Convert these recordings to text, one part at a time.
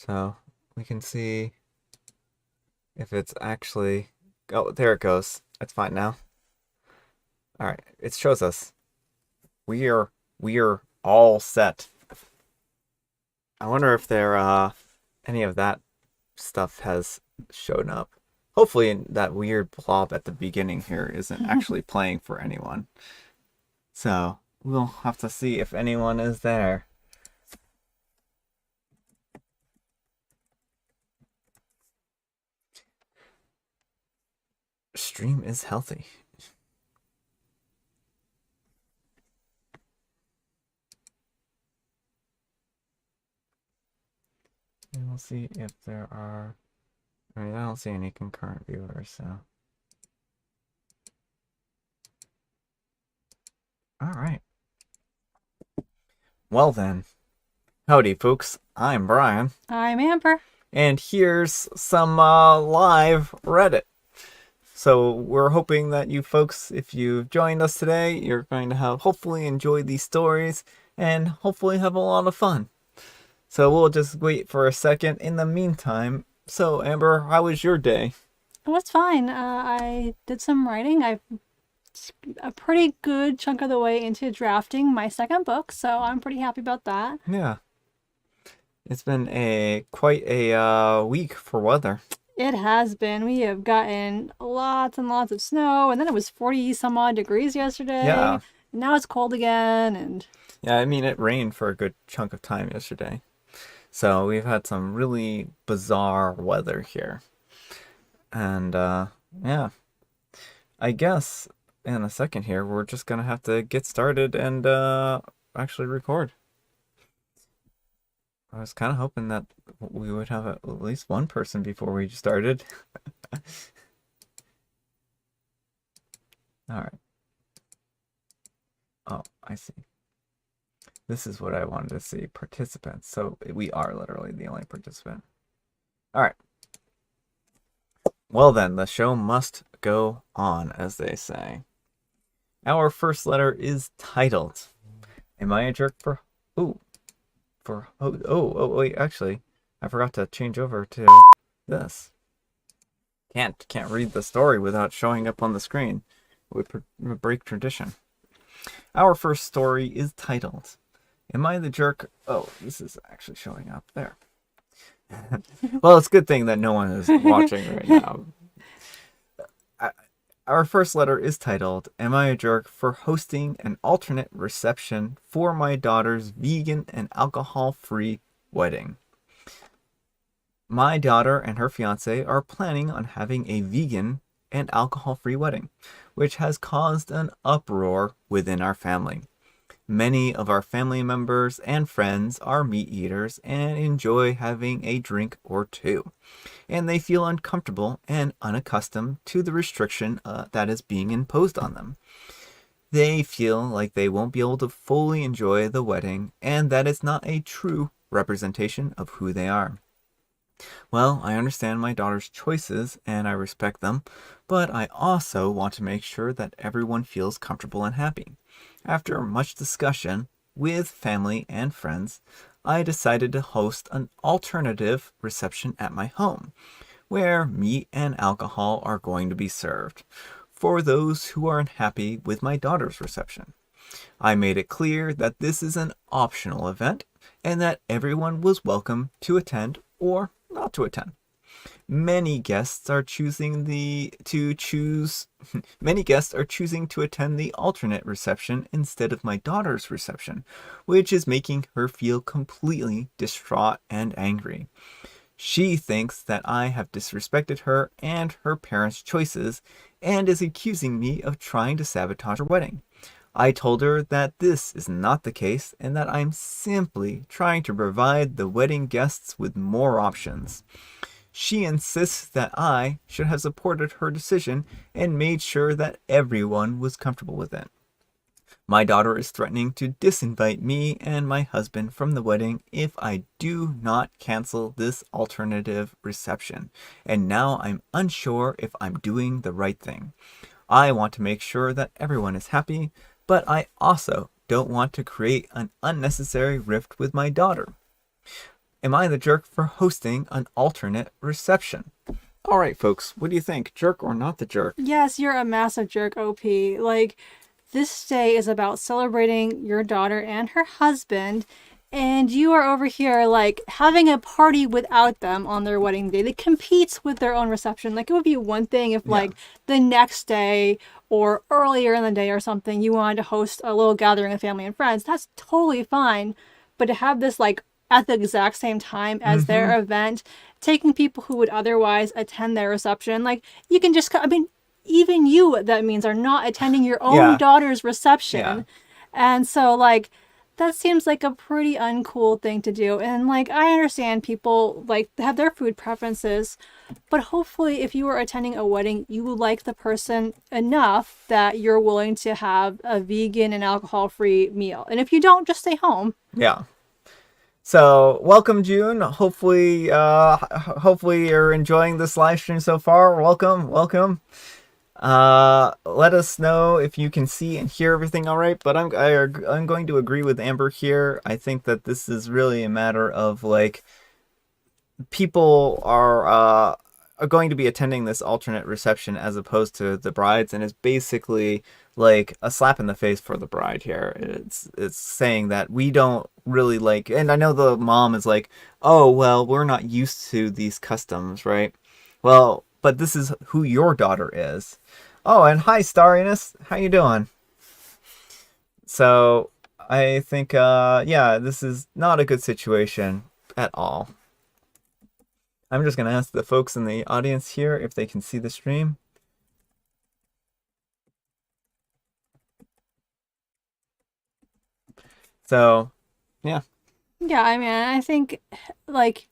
So we can see if it's actually... Oh, there it goes. It's fine now. All right, it shows us we are all set. I wonder if any of that stuff has shown up. Hopefully that weird blob at the beginning here isn't actually playing for anyone. So we'll have to see if anyone is there. Stream is healthy. And we'll see if there are... I mean, I don't see any concurrent viewers, so... Alright. Well then. Howdy, folks. I'm Brian. I'm Amber. And here's some live Reddit. So we're hoping that you folks, if you've joined us today, you're going to have hopefully enjoyed these stories and hopefully have a lot of fun. So we'll just wait for a second. In the meantime, so Amber, how was your day? It was fine. I did some writing. I'm a pretty good chunk of the way into drafting my second book, so I'm pretty happy about that. Yeah. It's been quite a week for weather. It has been. We have gotten lots and lots of snow, and then it was 40 some odd degrees yesterday. Yeah. And now it's cold again, and... Yeah, I mean, it rained for a good chunk of time yesterday. So we've had some really bizarre weather here. And, yeah. I guess in a second here, we're just gonna have to get started and, actually record. I was kind of hoping that we would have at least one person before we started. Alright. Oh, I see. This is what I wanted to see. Participants. So we are literally the only participant. Alright. Well then, the show must go on, as they say. Our first letter is titled, Am I a Jerk for... Ooh. Wait, actually, I forgot to change over to this. Can't read the story without showing up on the screen. It would break tradition. Our first story is titled, Am I the Jerk... Oh, this is actually showing up there. Well, it's a good thing that no one is watching right now. Our first letter is titled, Am I a Jerk for Hosting an Alternate Reception for My Daughter's Vegan and Alcohol-Free Wedding? My daughter and her fiance are planning on having a vegan and alcohol-free wedding, which has caused an uproar within our family. Many of our family members and friends are meat eaters and enjoy having a drink or two, and they feel uncomfortable and unaccustomed to the restriction that is being imposed on them. They feel like they won't be able to fully enjoy the wedding and that it's not a true representation of who they are. Well, I understand my daughter's choices and I respect them, but I also want to make sure that everyone feels comfortable and happy. After much discussion with family and friends, I decided to host an alternative reception at my home, where meat and alcohol are going to be served, for those who are unhappy with my daughter's reception. I made it clear that this is an optional event, and that everyone was welcome to attend or not to attend. Many guests are choosing to attend the alternate reception instead of my daughter's reception, which is making her feel completely distraught and angry. She thinks that I have disrespected her and her parents' choices and is accusing me of trying to sabotage her wedding. I told her that this is not the case and that I'm simply trying to provide the wedding guests with more options. She insists that I should have supported her decision and made sure that everyone was comfortable with it. My daughter is threatening to disinvite me and my husband from the wedding if I do not cancel this alternative reception, and now I'm unsure if I'm doing the right thing. I want to make sure that everyone is happy, but I also don't want to create an unnecessary rift with my daughter. Am I the jerk for hosting an alternate reception? All right, folks, what do you think? Jerk or not the jerk? Yes, you're a massive jerk, OP. Like, this day is about celebrating your daughter and her husband, and you are over here, like, having a party without them on their wedding day. It competes with their own reception. Like, it would be one thing if, Yeah. like, the next day or earlier in the day or something, you wanted to host a little gathering of family and friends. That's totally fine. But to have this, like, at the exact same time as Mm-hmm. their event, taking people who would otherwise attend their reception, like, you can just, I mean, even you, that means, are not attending your own Yeah. daughter's Yeah. reception. And so, like, that seems like a pretty uncool thing to do. And, like, I understand people, like, have their food preferences, but hopefully, if you are attending a wedding, you will like the person enough that you're willing to have a vegan and alcohol free meal. And if you don't, just stay home. Yeah. So, welcome, June. Hopefully you're enjoying this live stream so far. Welcome, welcome. Let us know if you can see and hear everything all right. But I'm going to agree with Amber here. I think that this is really a matter of like people are going to be attending this alternate reception as opposed to the brides, and it's basically like a slap in the face for the bride here. It's saying that we don't really like, and I know the mom is like, oh well, we're not used to these customs, right? Well, but this is who your daughter is. Oh, and hi, Starriness, how you doing? So I think yeah, this is not a good situation at all. I'm just gonna ask the folks in the audience here if they can see the stream. So, yeah. Yeah, I mean, I think, like,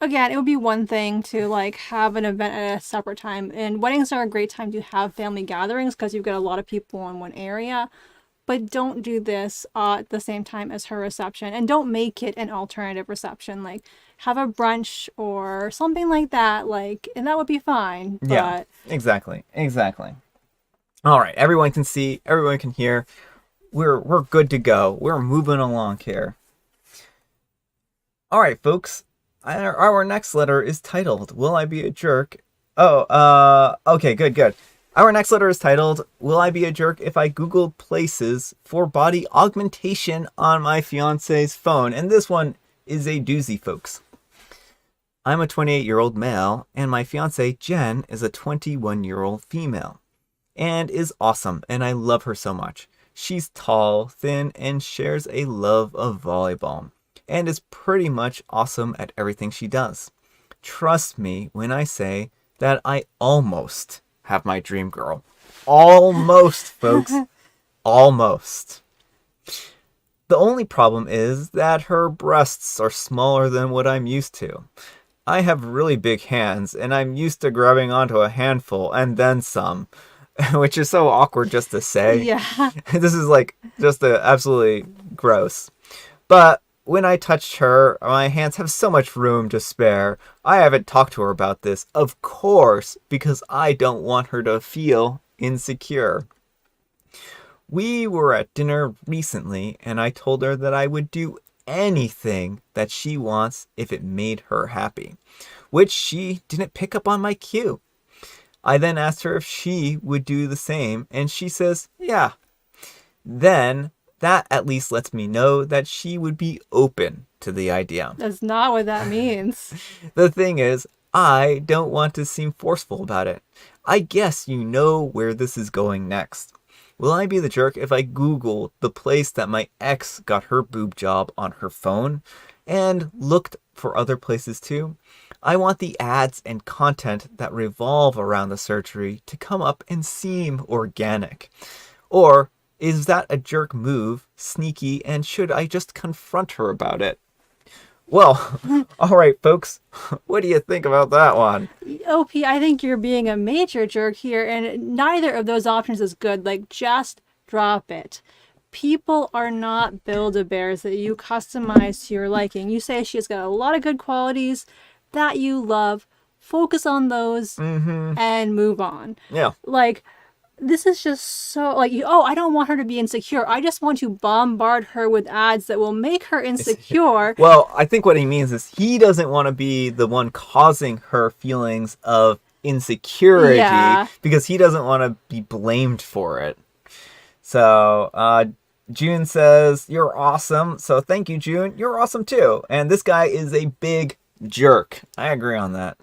again, it would be one thing to, like, have an event at a separate time. And weddings are a great time to have family gatherings because you've got a lot of people in one area. But don't do this at the same time as her reception. And don't make it an alternative reception. Like, have a brunch or something like that. Like, and that would be fine. Yeah, But exactly. Exactly. All right, everyone can see, everyone can hear. We're good to go. We're moving along here. All right, folks. Our next letter is titled "Will I Be a Jerk?" Oh, okay, good, good. Our next letter is titled "Will I Be a Jerk If I Google Places for Body Augmentation on My Fiance's Phone?" And this one is a doozy, folks. I'm a 28-year-old male, and my fiance Jen is a 21-year-old female, and is awesome, and I love her so much. She's tall, thin, and shares a love of volleyball, and is pretty much awesome at everything she does. Trust me when I say that I almost have my dream girl. Almost, folks. Almost. The only problem is that her breasts are smaller than what I'm used to. I have really big hands, and I'm used to grabbing onto a handful and then some, which is so awkward just to say. yeah. This is like just absolutely gross. But when I touched her, my hands have so much room to spare. I haven't talked to her about this, of course, because I don't want her to feel insecure. We were at dinner recently, and I told her that I would do anything that she wants if it made her happy, which she didn't pick up on my cue. I then asked her if she would do the same, and she says, yeah. Then that at least lets me know that she would be open to the idea. That's not what that means. The thing is, I don't want to seem forceful about it. I guess you know where this is going next. Will I be the jerk if I Google the place that my ex got her boob job on her phone and looked for other places too? I want the ads and content that revolve around the surgery to come up and seem organic. Or is that a jerk move, sneaky, and should I just confront her about it? Well, all right, folks. What do you think about that one? OP, I think you're being a major jerk here, and neither of those options is good. Like, just drop it. People are not Build-A-Bears that you customize to your liking. You say she's got a lot of good qualities that you love. Focus on those Mm-hmm. and move on. Yeah. Like, this is just so like, oh, I don't want her to be insecure. I just want to bombard her with ads that will make her insecure. Well, I think what he means is he doesn't want to be the one causing her feelings of insecurity Yeah. because he doesn't want to be blamed for it. So, June says, "You're awesome." So, thank you, June. You're awesome too. And this guy is a big jerk. I agree on that.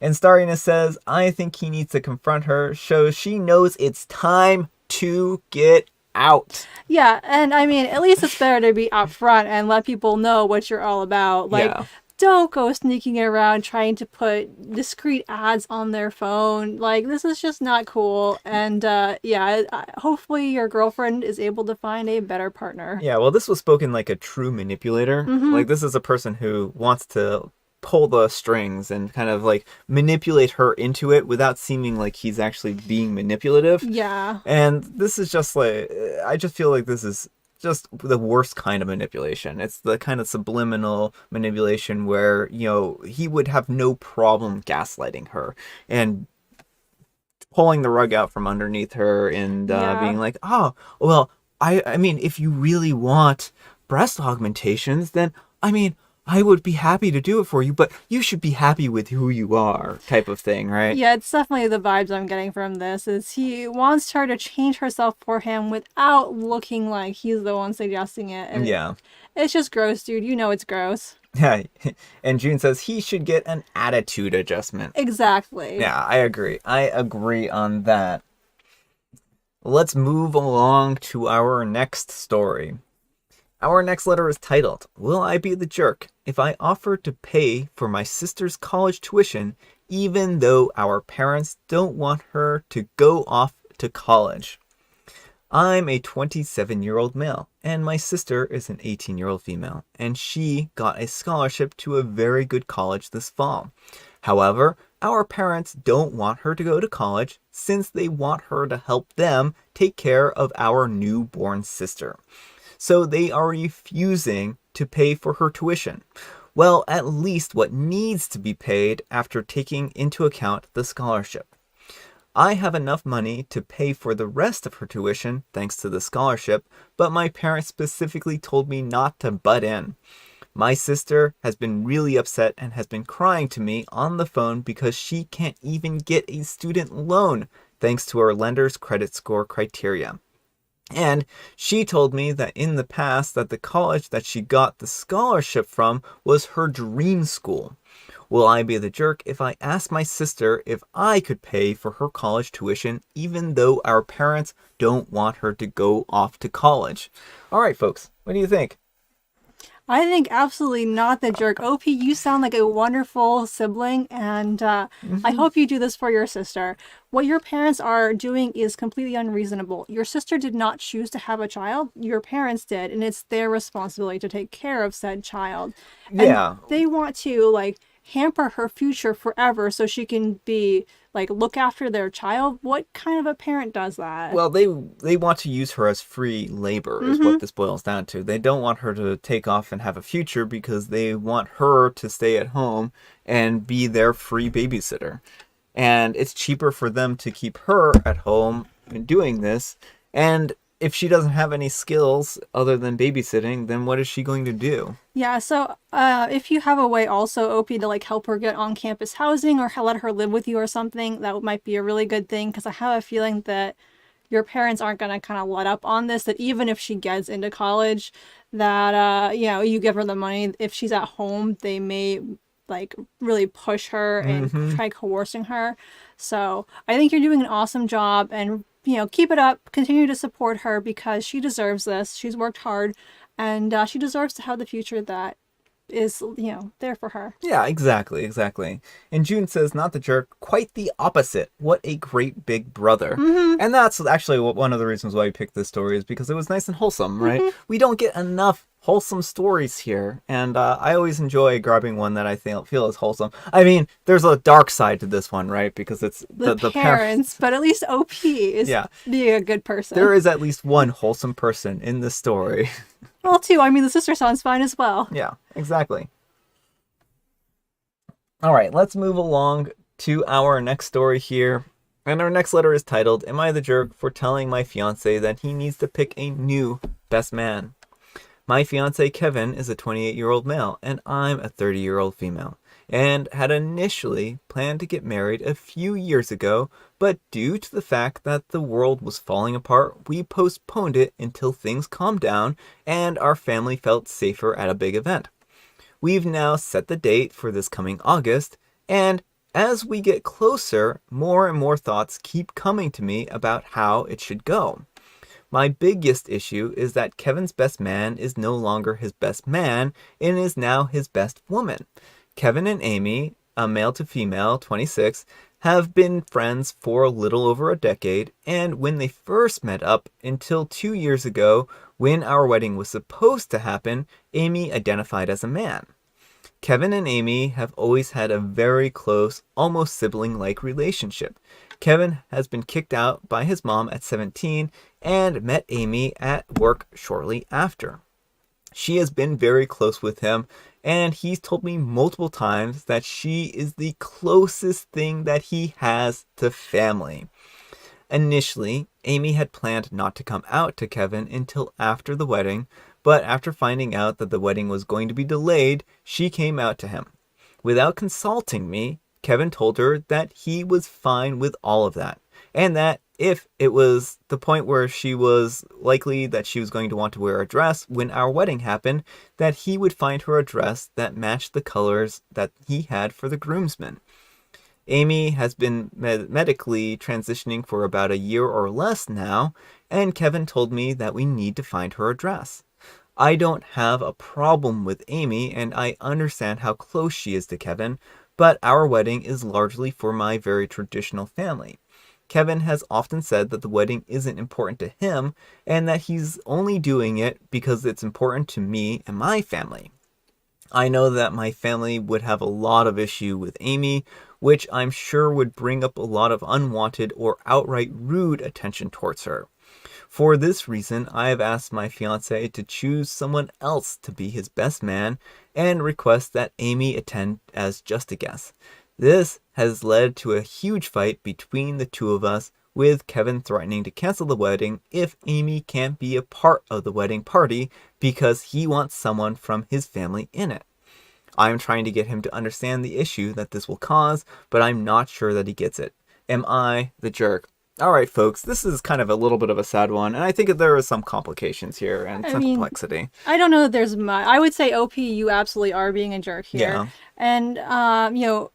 And Starriness says, "I think he needs to confront her so she knows it's time to get out." Yeah, and I mean, at least it's better to be upfront and let people know what you're all about. Like, Yeah. don't go sneaking around trying to put discreet ads on their phone. Like, this is just not cool. And yeah, hopefully your girlfriend is able to find a better partner. Yeah, well, this was spoken like a true manipulator. Like, this is a person who wants to pull the strings and kind of like manipulate her into it without seeming like he's actually being manipulative. Yeah. And this is just like, I just feel like this is just the worst kind of manipulation. It's the kind of subliminal manipulation where, he would have no problem gaslighting her and pulling the rug out from underneath her and Yeah. being like, oh, well, I mean, if you really want breast augmentations, then, I mean, I would be happy to do it for you, but you should be happy with who you are, type of thing, right? Yeah, it's definitely the vibes I'm getting from this. Is he wants her to change herself for him without looking like he's the one suggesting it. And Yeah. it's just gross, dude. You know it's gross. Yeah. And June says he should get an attitude adjustment. Exactly. Yeah, I agree. I agree on that. Let's move along to our next story. Our next letter is titled, "Will I be the jerk if I offer to pay for my sister's college tuition even though our parents don't want her to go off to college?" I'm a 27-year-old male, and my sister is an 18-year-old female, and she got a scholarship to a very good college this fall. However, our parents don't want her to go to college since they want her to help them take care of our newborn sister. So they are refusing to pay for her tuition. Well, at least what needs to be paid after taking into account the scholarship. I have enough money to pay for the rest of her tuition thanks to the scholarship, but my parents specifically told me not to butt in. My sister has been really upset and has been crying to me on the phone because she can't even get a student loan thanks to our lender's credit score criteria. And she told me that in the past that the college that she got the scholarship from was her dream school. Will I be the jerk if I ask my sister if I could pay for her college tuition even though our parents don't want her to go off to college? All right, folks, what do you think? I think absolutely not the jerk. OP, you sound like a wonderful sibling, and I hope you do this for your sister. What your parents are doing is completely unreasonable. Your sister did not choose to have a child. Your parents did, and it's their responsibility to take care of said child. And Yeah. they want to, like, hamper her future forever so she can be like look after their child. What kind of a parent does that? Well, they want to use her as free labor is what this boils down to. They don't want her to take off and have a future because they want her to stay at home and be their free babysitter. And it's cheaper for them to keep her at home doing this. And if she doesn't have any skills other than babysitting, then what is she going to do? Yeah, so if you have a way also, OP, to like help her get on campus housing or let her live with you or something, that might be a really good thing, because I have a feeling that your parents aren't going to kind of let up on this, that even if she gets into college, that, you give her the money. If she's at home, they may like really push her and try coercing her. So I think you're doing an awesome job, and keep it up. Continue to support her because she deserves this. She's worked hard, and she deserves to have the future that is, there for her. Yeah, exactly. And June says, "Not the jerk, quite the opposite. What a great big brother." And that's actually one of the reasons why we picked this story, is because it was nice and wholesome, right? We don't get enough wholesome stories here, and I always enjoy grabbing one that I feel is wholesome. I mean, there's a dark side to this one, right? Because it's The parents, but at least OP is being a good person. There is at least one wholesome person in this story. Well, two. I mean, the sister sounds fine as well. Yeah, exactly. All right, let's move along to our next story here. And our next letter is titled, Am I the Jerk for Telling My Fiance That He Needs to Pick a New Best Man? My fiance Kevin is a 28-year-old male, and I'm a 30-year-old female, and had initially planned to get married a few years ago, but due to the fact that the world was falling apart, we postponed it until things calmed down and our family felt safer at a big event. We've now set the date for this coming August, and as we get closer, more and more thoughts keep coming to me about how it should go. My biggest issue is that Kevin's best man is no longer his best man and is now his best woman. Kevin and Amy, a male to female, 26, have been friends for a little over a decade, and when they first met up until 2 years ago, when our wedding was supposed to happen, Amy identified as a man. Kevin and Amy have always had a very close, almost sibling-like relationship. Kevin has been kicked out by his mom at 17 and met Amy at work shortly after. She has been very close with him, and he's told me multiple times that she is the closest thing that he has to family. Initially, Amy had planned not to come out to Kevin until after the wedding, but after finding out that the wedding was going to be delayed, she came out to him. Without consulting me, Kevin told her that he was fine with all of that, and that if it was the point where she was likely that she was going to want to wear a dress when our wedding happened, that he would find her a dress that matched the colors that he had for the groomsmen. Amy has been medically transitioning for about a year or less now, and Kevin told me that we need to find her a dress. I don't have a problem with Amy, and I understand how close she is to Kevin, but our wedding is largely for my very traditional family. Kevin has often said that the wedding isn't important to him, and that he's only doing it because it's important to me and my family. I know that my family would have a lot of issue with Amy, which I'm sure would bring up a lot of unwanted or outright rude attention towards her. For this reason, I have asked my fiance to choose someone else to be his best man and request that Amy attend as just a guest. This has led to a huge fight between the two of us, with Kevin threatening to cancel the wedding if Amy can't be a part of the wedding party because he wants someone from his family in it. I'm trying to get him to understand the issue that this will cause, but I'm not sure that he gets it. Am I the jerk? All right, folks, this is kind of a little bit of a sad one, and I think that there are some complications here and some complexity. I don't know that there's much. I would say, OP, you absolutely are being a jerk here. Yeah. And,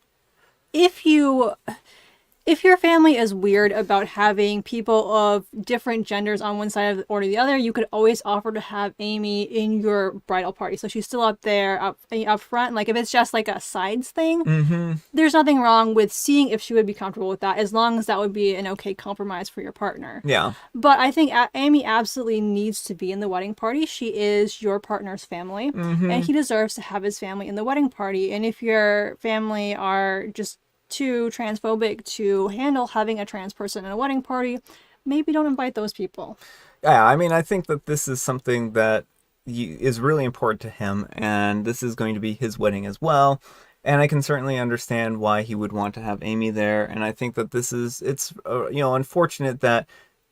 if your family is weird about having people of different genders on one side or the other, you could always offer to have Amy in your bridal party. So she's still up there, up front. Like, if it's just like a sides thing, there's nothing wrong with seeing if she would be comfortable with that, as long as that would be an okay compromise for your partner. Yeah. But I think Amy absolutely needs to be in the wedding party. She is your partner's family, and he deserves to have his family in the wedding party. And if your family are just too transphobic to handle having a trans person in a wedding party, maybe don't invite those people. Yeah, I mean, I think that this is something that is really important to him, and this is going to be his wedding as well. And I can certainly understand why he would want to have Amy there. And I think that it's unfortunate that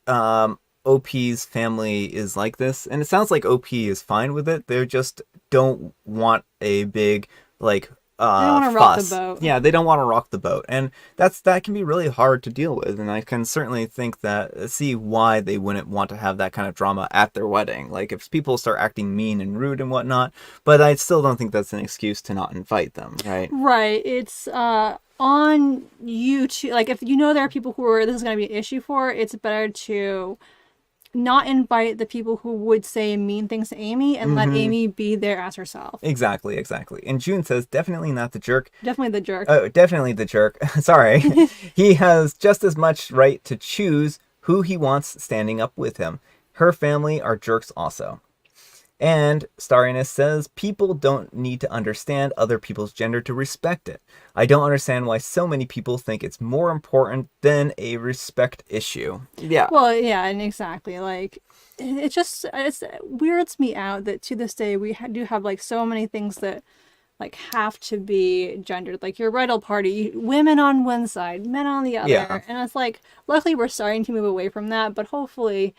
OP's family is like this. And it sounds like OP is fine with it. They just don't want a big, like, they don't want to rock the boat. Yeah, they don't want to rock the boat, and that can be really hard to deal with. And I can certainly see why they wouldn't want to have that kind of drama at their wedding. Like, if people start acting mean and rude and whatnot, but I still don't think that's an excuse to not invite them, right? Right. It's on you to, like, if you know there are people who this is going to be an issue for, it's better to not invite the people who would say mean things to Amy and let Amy be there as herself. Exactly. And June says, definitely not the jerk. Definitely the jerk. Oh, definitely the jerk. Sorry. He has just as much right to choose who he wants standing up with him. Her family are jerks also. And Starriness says, people don't need to understand other people's gender to respect it. I don't understand why so many people think it's more important than a respect issue. Yeah. Well, yeah, and exactly. Like, it weirds me out that to this day we do have, like, so many things that like have to be gendered. Like your bridal party, women on one side, men on the Yeah. other. And it's like, luckily we're starting to move away from that, but hopefully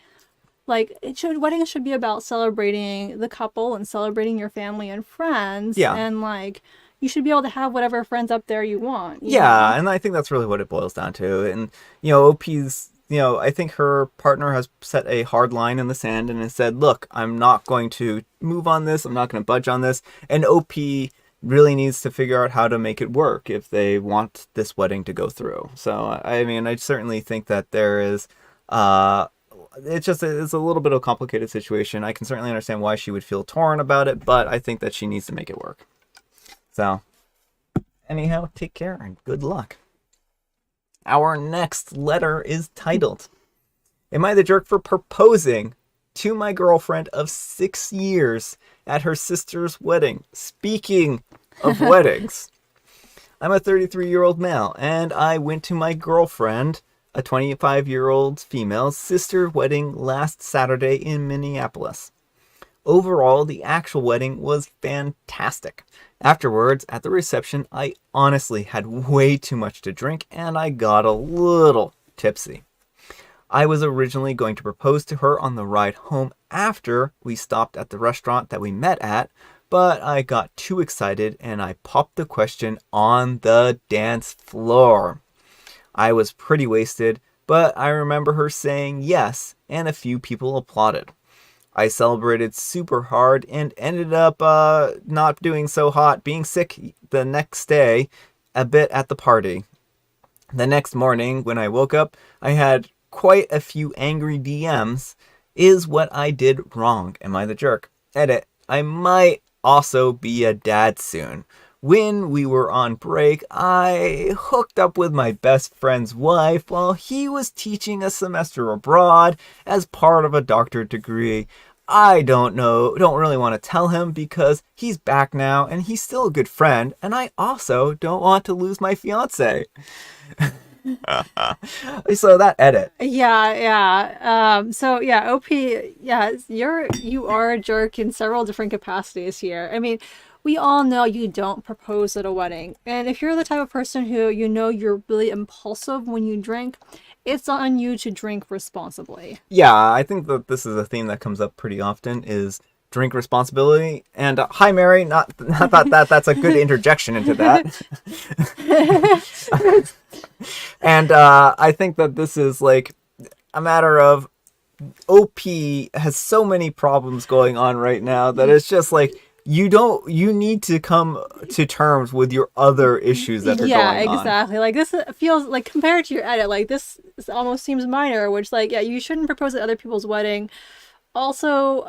like weddings should be about celebrating the couple and celebrating your family and friends, Yeah. and like you should be able to have whatever friends up there you want, you Yeah, know. and I think that's really what it boils down to. And OP's, I think her partner has set a hard line in the sand and has said, "Look, I'm not going to move on this. I'm not going to budge on this." And OP really needs to figure out how to make it work if they want this wedding to go through. So, I mean, I certainly think that there is it's a little bit of a complicated situation. I can certainly understand why she would feel torn about it, but I think that she needs to make it work. So, anyhow, take care and good luck. Our next letter is titled, Am I the jerk for proposing to my girlfriend of 6 years at her sister's wedding? Speaking of weddings, I'm a 33-year-old male, and I went to my girlfriend, a 25-year-old female, sister wedding last Saturday in Minneapolis. Overall, the actual wedding was fantastic. Afterwards, at the reception, I honestly had way too much to drink and I got a little tipsy. I was originally going to propose to her on the ride home after we stopped at the restaurant that we met at, but I got too excited and I popped the question on the dance floor. I was pretty wasted, but I remember her saying yes, and a few people applauded. I celebrated super hard and ended up not doing so hot, being sick the next day a bit at the party. The next morning, when I woke up, I had quite a few angry DMs. Is what I did wrong? Am I the jerk? Edit. I might also be a dad soon. When we were on break, I hooked up with my best friend's wife while he was teaching a semester abroad as part of a doctorate degree. I don't really want to tell him because he's back now and he's still a good friend, and I also don't want to lose my fiance. So that edit. So yeah, OP, yeah, you are a jerk in several different capacities here. I mean, we all know you don't propose at a wedding. And if you're the type of person who you're really impulsive when you drink, it's on you to drink responsibly. Yeah, I think that this is a theme that comes up pretty often is drink responsibility. And hi, Mary. Not that's a good interjection into that. And I think that this is like a matter of OP has so many problems going on right now that it's just like you need to come to terms with your other issues that are going on. Yeah, exactly. Like this feels like, compared to your edit, like this almost seems minor, which like, yeah, you shouldn't propose at other people's wedding. Also,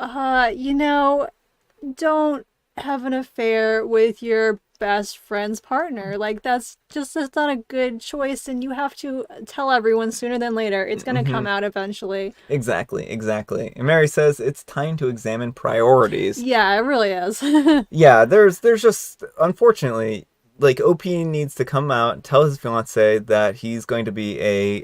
don't have an affair with your best friend's partner. Like that's not a good choice, and you have to tell everyone sooner than later. It's gonna come out eventually. Exactly. And Mary says it's time to examine priorities. Yeah, it really is. Yeah, there's just, unfortunately, like OP needs to come out and tell his fiance that he's going to be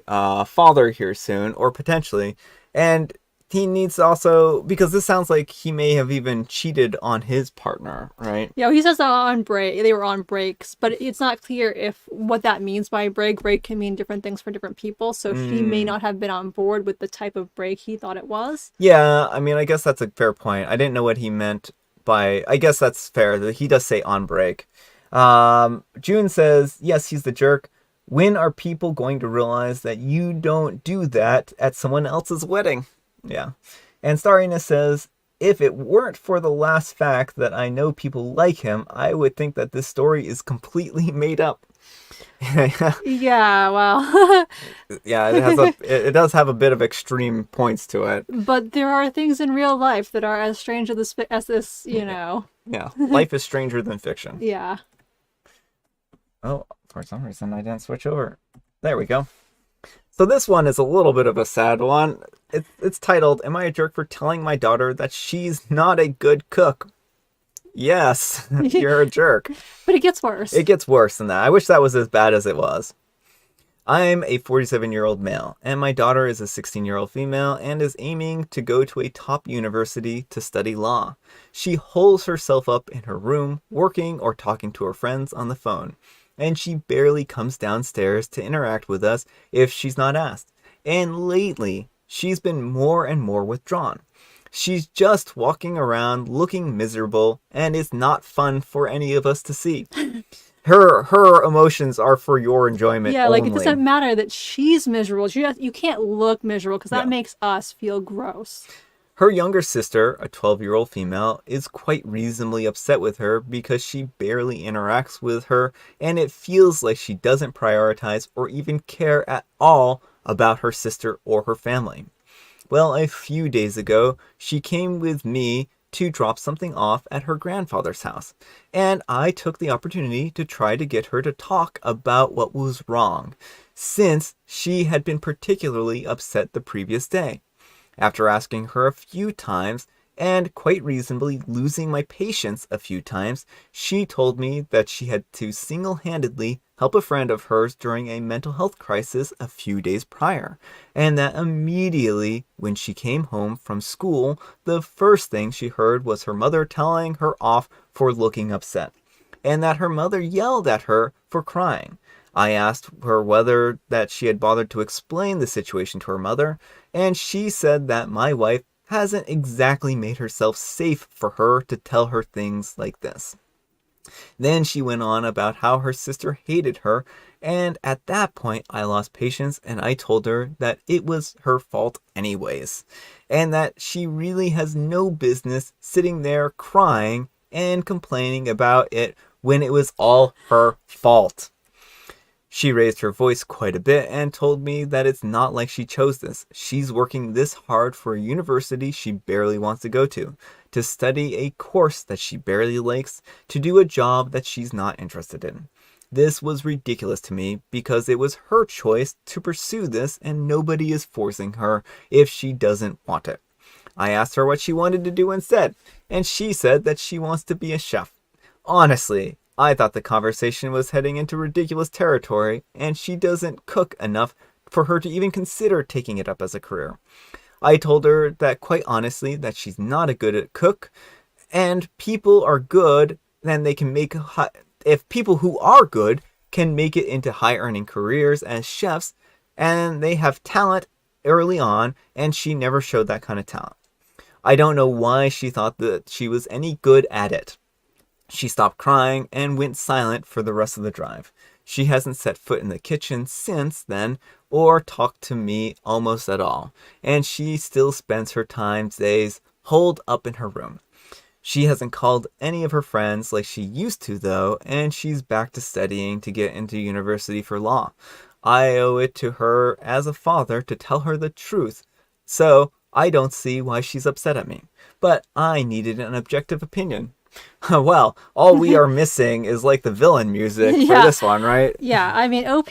a father here soon, or potentially, and he needs to also, because this sounds like he may have even cheated on his partner, right? Yeah, he says that on break. They were on breaks, but it's not clear if what that means by break. Break can mean different things for different people, so he may not have been on board with the type of break he thought it was. Yeah, I mean, I guess that's a fair point. I didn't know what he meant by, I guess that's fair. He does say on break. June says, yes, he's the jerk. When are people going to realize that you don't do that at someone else's wedding? Yeah. And Starriness says, if it weren't for the last fact that I know people like him, I would think that this story is completely made up. Yeah, well. Yeah, it does have a bit of extreme points to it. But there are things in real life that are as strange as this, Yeah, life is stranger than fiction. Yeah. Oh, for some reason I didn't switch over. There we go. So this one is a little bit of a sad one. It's titled, Am I a jerk for telling my daughter that she's not a good cook? Yes, you're a jerk. But it gets worse. It gets worse than that. I wish that was as bad as it was. I'm a 47-year-old male, and my daughter is a 16-year-old female and is aiming to go to a top university to study law. She holes herself up in her room, working or talking to her friends on the phone, and she barely comes downstairs to interact with us if she's not asked. And lately, she's been more and more withdrawn. She's just walking around looking miserable, and it's not fun for any of us to see. Her emotions are for your enjoyment Yeah, like it only. doesn't matter that she's miserable. You can't look miserable because that No. makes us feel gross. Her younger sister, a 12-year-old female, is quite reasonably upset with her because she barely interacts with her, and it feels like she doesn't prioritize or even care at all about her sister or her family. Well, a few days ago, she came with me to drop something off at her grandfather's house, and I took the opportunity to try to get her to talk about what was wrong, since she had been particularly upset the previous day. After asking her a few times, and quite reasonably losing my patience a few times, she told me that she had to single-handedly help a friend of hers during a mental health crisis a few days prior, and that immediately when she came home from school, the first thing she heard was her mother telling her off for looking upset, and that her mother yelled at her for crying. I asked her whether that she had bothered to explain the situation to her mother, and she said that my wife hasn't exactly made herself safe for her to tell her things like this. Then she went on about how her sister hated her, and at that point I lost patience and I told her that it was her fault anyways, and that she really has no business sitting there crying and complaining about it when it was all her fault. She raised her voice quite a bit and told me that it's not like she chose this. She's working this hard for a university she barely wants to go to study a course that she barely likes, to do a job that she's not interested in. This was ridiculous to me because it was her choice to pursue this and nobody is forcing her if she doesn't want it. I asked her what she wanted to do instead, and she said that she wants to be a chef. Honestly, I thought the conversation was heading into ridiculous territory, and she doesn't cook enough for her to even consider taking it up as a career. I told her that quite honestly that she's not a good cook, and people are good, then they can make if people who are good can make it into high earning careers as chefs, and they have talent early on, and she never showed that kind of talent. I don't know why she thought that she was any good at it. She stopped crying and went silent for the rest of the drive. She hasn't set foot in the kitchen since then or talked to me almost at all, and she still spends her days holed up in her room. She hasn't called any of her friends like she used to though, and she's back to studying to get into university for law. I owe it to her as a father to tell her the truth, so I don't see why she's upset at me. But I needed an objective opinion. Well, all we are missing is like the villain music for Yeah. this one, right? Yeah, I mean, OP,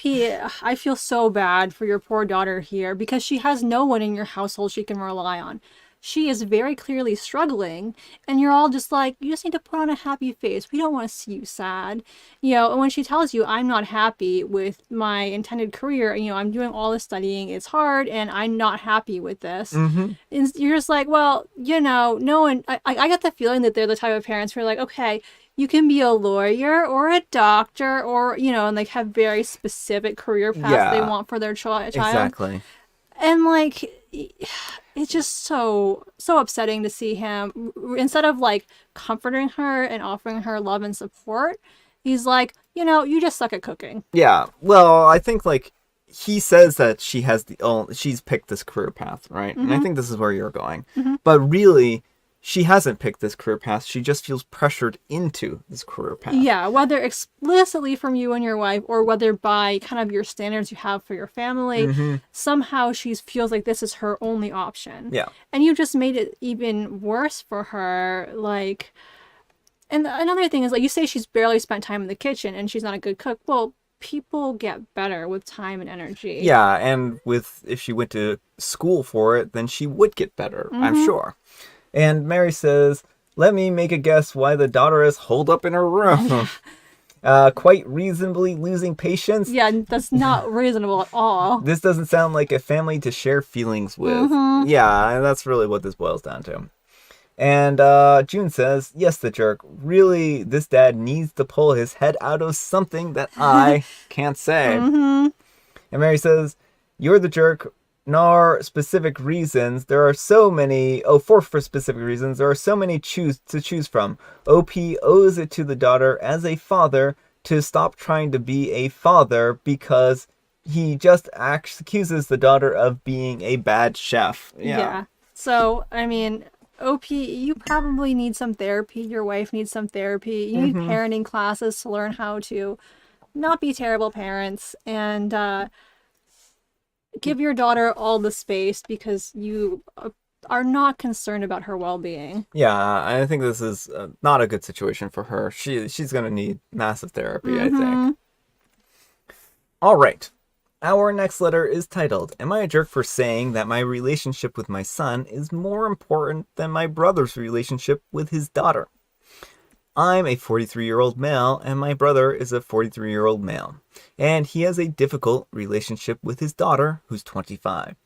I feel so bad for your poor daughter here because she has no one in your household she can rely on. She is very clearly struggling, and you're all just like, you just need to put on a happy face. We don't want to see you sad. And when she tells you, I'm not happy with my intended career, I'm doing all this studying, it's hard, and I'm not happy with this. Mm-hmm. And you're just like, well, no one, I get the feeling that they're the type of parents who are like, okay, you can be a lawyer or a doctor or, and like have very specific career paths they want for their child. Exactly. And like, it's just so upsetting to see him, instead of like comforting her and offering her love and support, he's like, you just suck at cooking. Yeah. Well, I think like he says that she's picked this career path, right? Mm-hmm. And I think this is where you're going. Mm-hmm. But really, she hasn't picked this career path. She just feels pressured into this career path. Yeah, whether explicitly from you and your wife or whether by kind of your standards you have for your family, Mm-hmm. somehow she feels like this is her only option. Yeah. And you just made it even worse for her. Like, and another thing is, like, you say she's barely spent time in the kitchen and she's not a good cook. Well, people get better with time and energy. Yeah, and if she went to school for it, then she would get better, I'm Mm-hmm. sure. And Mary says, let me make a guess why the daughter is holed up in her room. Quite reasonably losing patience. Yeah, that's not reasonable at all. This doesn't sound like a family to share feelings with. Mm-hmm. Yeah, that's really what this boils down to. And June says, yes, the jerk. Really, this dad needs to pull his head out of something that I can't say. Mm-hmm. And Mary says, you're the jerk, nor specific reasons. There are so many, for specific reasons. There are so many to choose from. OP owes it to the daughter as a father to stop trying to be a father because he just accuses the daughter of being a bad chef. Yeah. So, I mean, OP, you probably need some therapy. Your wife needs some therapy. You need parenting classes to learn how to not be terrible parents and give your daughter all the space because you are not concerned about her well-being. Yeah, I think this is not a good situation for her. She's going to need massive therapy, I think. All right. Our next letter is titled, Am I a jerk for saying that my relationship with my son is more important than my brother's relationship with his daughter? I'm a 43-year-old male, and my brother is a 43-year-old male, and he has a difficult relationship with his daughter, who's 25.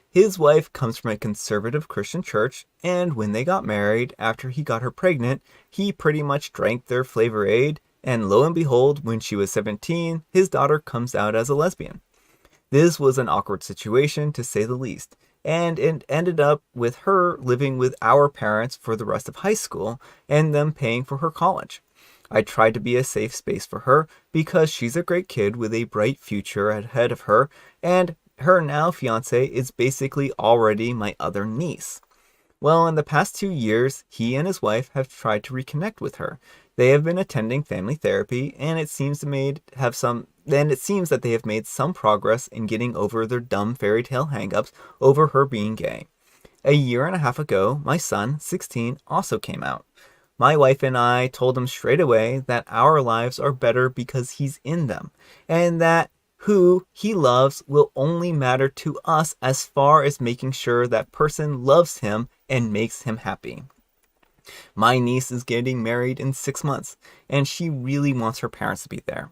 His wife comes from a conservative Christian church, and when they got married, after he got her pregnant, he pretty much drank their Flavor Aid, and lo and behold, when she was 17, his daughter comes out as a lesbian. This was an awkward situation, to say the least, and it ended up with her living with our parents for the rest of high school and them paying for her college. I tried to be a safe space for her because she's a great kid with a bright future ahead of her, and her now fiance is basically already my other niece. Well, in the past 2 years, he and his wife have tried to reconnect with her. They have been attending family therapy, and it seems that they have made some progress in getting over their dumb fairy tale hangups over her being gay. A year and a half ago, my son, 16, also came out. My wife and I told him straight away that our lives are better because he's in them, and that who he loves will only matter to us as far as making sure that person loves him and makes him happy. My niece is getting married in 6 months, and she really wants her parents to be there.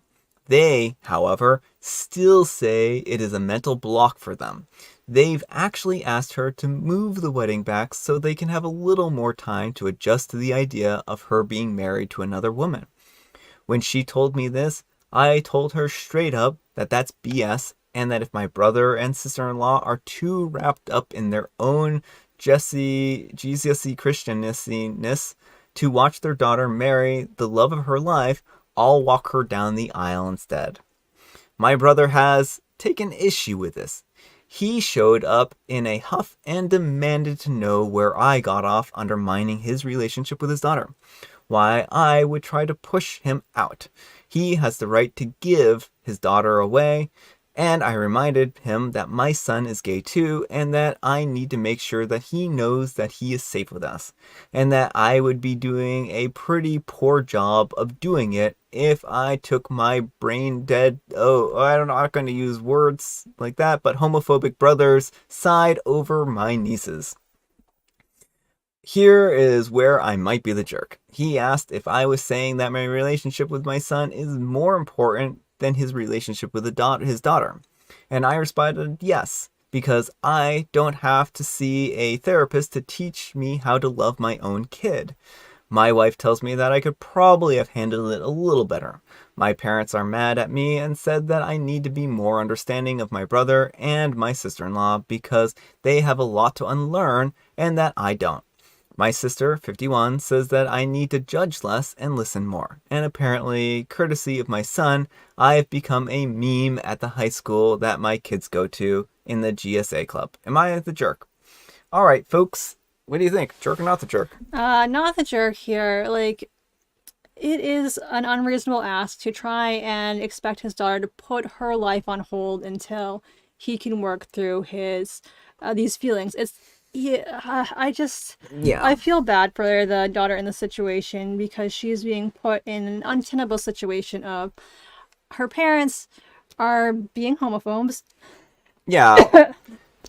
They, however, still say it is a mental block for them. They've actually asked her to move the wedding back so they can have a little more time to adjust to the idea of her being married to another woman. When she told me this, I told her straight up that that's BS, and that if my brother and sister-in-law are too wrapped up in their own Jesus-y Christianness to watch their daughter marry the love of her life, I'll walk her down the aisle instead. My brother has taken issue with this. He showed up in a huff and demanded to know where I got off undermining his relationship with his daughter. Why I would try to push him out. He has the right to give his daughter away, and I reminded him that my son is gay too, and that I need to make sure that he knows that he is safe with us, and that I would be doing a pretty poor job of doing it if I took my brain dead, I'm not going to use words like that, but homophobic brother's side over my niece's. Here is where I might be the jerk. He asked if I was saying that my relationship with my son is more important than his relationship with his daughter. And I responded yes, because I don't have to see a therapist to teach me how to love my own kid. My wife tells me that I could probably have handled it a little better. My parents are mad at me and said that I need to be more understanding of my brother and my sister-in-law because they have a lot to unlearn and that I don't. My sister, 51, says that I need to judge less and listen more. And apparently, courtesy of my son, I have become a meme at the high school that my kids go to in the GSA club. Am I the jerk? All right, folks. What do you think? Jerk or not the jerk? Not the jerk here. Like, it is an unreasonable ask to try and expect his daughter to put her life on hold until he can work through his these feelings. I feel bad for the daughter in the situation because she's being put in an untenable situation of her parents are being homophobes. Yeah.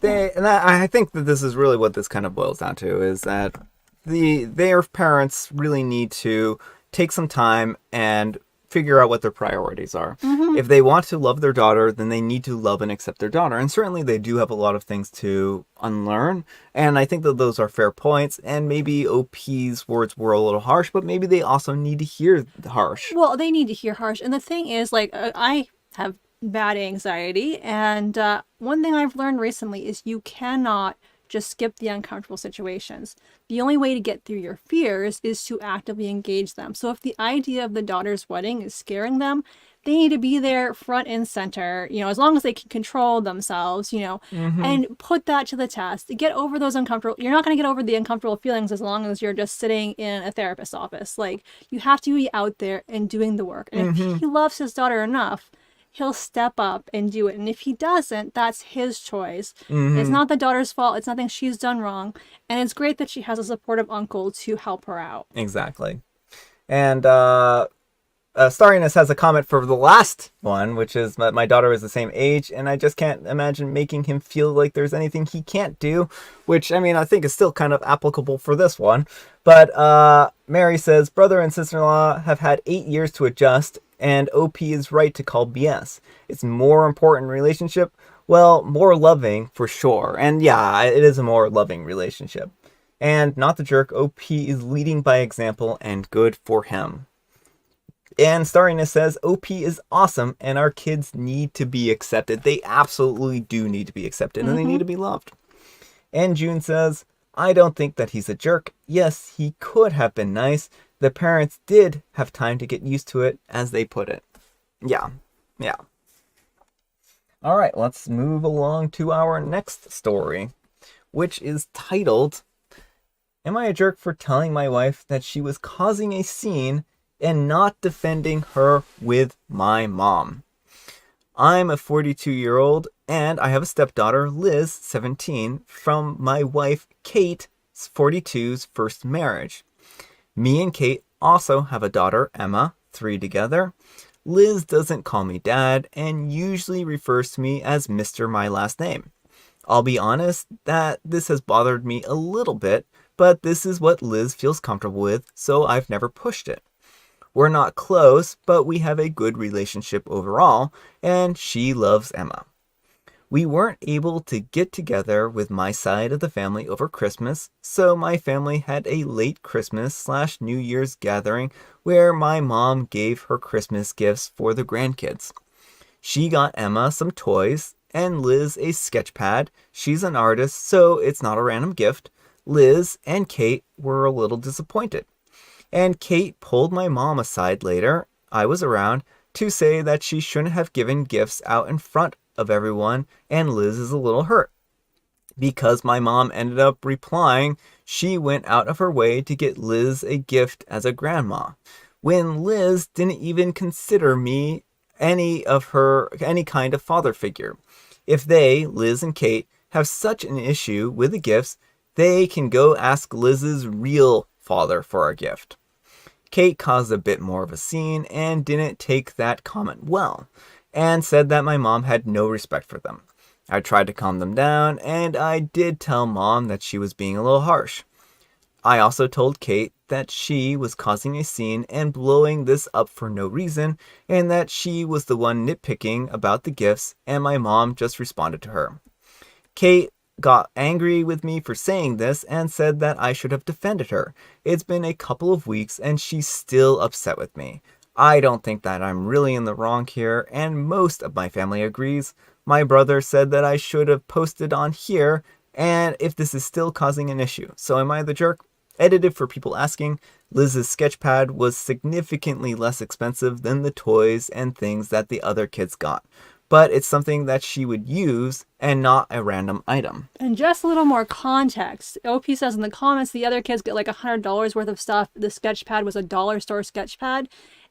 I think that this is really what this kind of boils down to, is that their parents really need to take some time and figure out what their priorities are. Mm-hmm. If they want to love their daughter, then they need to love and accept their daughter. And certainly they do have a lot of things to unlearn. And I think that those are fair points. And maybe OP's words were a little harsh, but maybe they also need to hear the harsh. Well, they need to hear harsh. And the thing is, like, I have bad anxiety. And one thing I've learned recently is you cannot just skip the uncomfortable situations. The only way to get through your fears is to actively engage them. So if the idea of the daughter's wedding is scaring them, they need to be there front and center, as long as they can control themselves, and put that to the test. Get over those uncomfortable, you're not going to get over the uncomfortable feelings as long as you're just sitting in a therapist's office. Like, you have to be out there and doing the work. And if he loves his daughter enough, he'll step up and do it. And if he doesn't, that's his choice. It's not the daughter's fault. It's nothing she's done wrong. And it's great that she has a supportive uncle to help her out. Exactly. And Starriness has a comment for the last one, which is my daughter is the same age, and I just can't imagine making him feel like there's anything he can't do, which, I mean, I think is still kind of applicable for this one. But Mary says, brother and sister-in-law have had 8 years to adjust, and OP is right to call BS. It's more important relationship. Well, more loving for sure. And yeah, it is a more loving relationship. And not the jerk, OP is leading by example and good for him. And Starriness says, OP is awesome and our kids need to be accepted. They absolutely do need to be accepted and they need to be loved. And June says, I don't think that he's a jerk. Yes, he could have been nice. The parents did have time to get used to it, as they put it. Yeah. All right, let's move along to our next story, which is titled, Am I a jerk for telling my wife that she was causing a scene and not defending her with my mom? I'm a 42-year-old and I have a stepdaughter, Liz, 17, from my wife, Kate, 42's first marriage. Me and Kate also have a daughter, Emma, 3 together. Liz doesn't call me dad and usually refers to me as Mr. my last name. I'll be honest that this has bothered me a little bit, but this is what Liz feels comfortable with, so I've never pushed it. We're not close, but we have a good relationship overall, and she loves Emma. We weren't able to get together with my side of the family over Christmas, so my family had a late Christmas/New Year's gathering where my mom gave her Christmas gifts for the grandkids. She got Emma some toys and Liz a sketch pad. She's an artist, so it's not a random gift. Liz and Kate were a little disappointed. And Kate pulled my mom aside later, I was around, to say that she shouldn't have given gifts out in front of everyone, and Liz is a little hurt. Because my mom ended up replying, she went out of her way to get Liz a gift as a grandma, when Liz didn't even consider me any kind of father figure. If they, Liz and Kate, have such an issue with the gifts, they can go ask Liz's real father for a gift. Kate caused a bit more of a scene and didn't take that comment well, and said that my mom had no respect for them. I tried to calm them down, and I did tell mom that she was being a little harsh. I also told Kate that she was causing a scene and blowing this up for no reason, and that she was the one nitpicking about the gifts, and my mom just responded to her. Kate got angry with me for saying this and said that I should have defended her. It's been a couple of weeks and she's still upset with me. I don't think that I'm really in the wrong here, and most of my family agrees. My brother said that I should have posted on here, and if this is still causing an issue. So am I the jerk? Edited for people asking, Liz's sketchpad was significantly less expensive than the toys and things that the other kids got. But it's something that she would use and not a random item. And just a little more context. OP says in the comments the other kids get like $100 worth of stuff. The sketchpad was a dollar store sketchpad.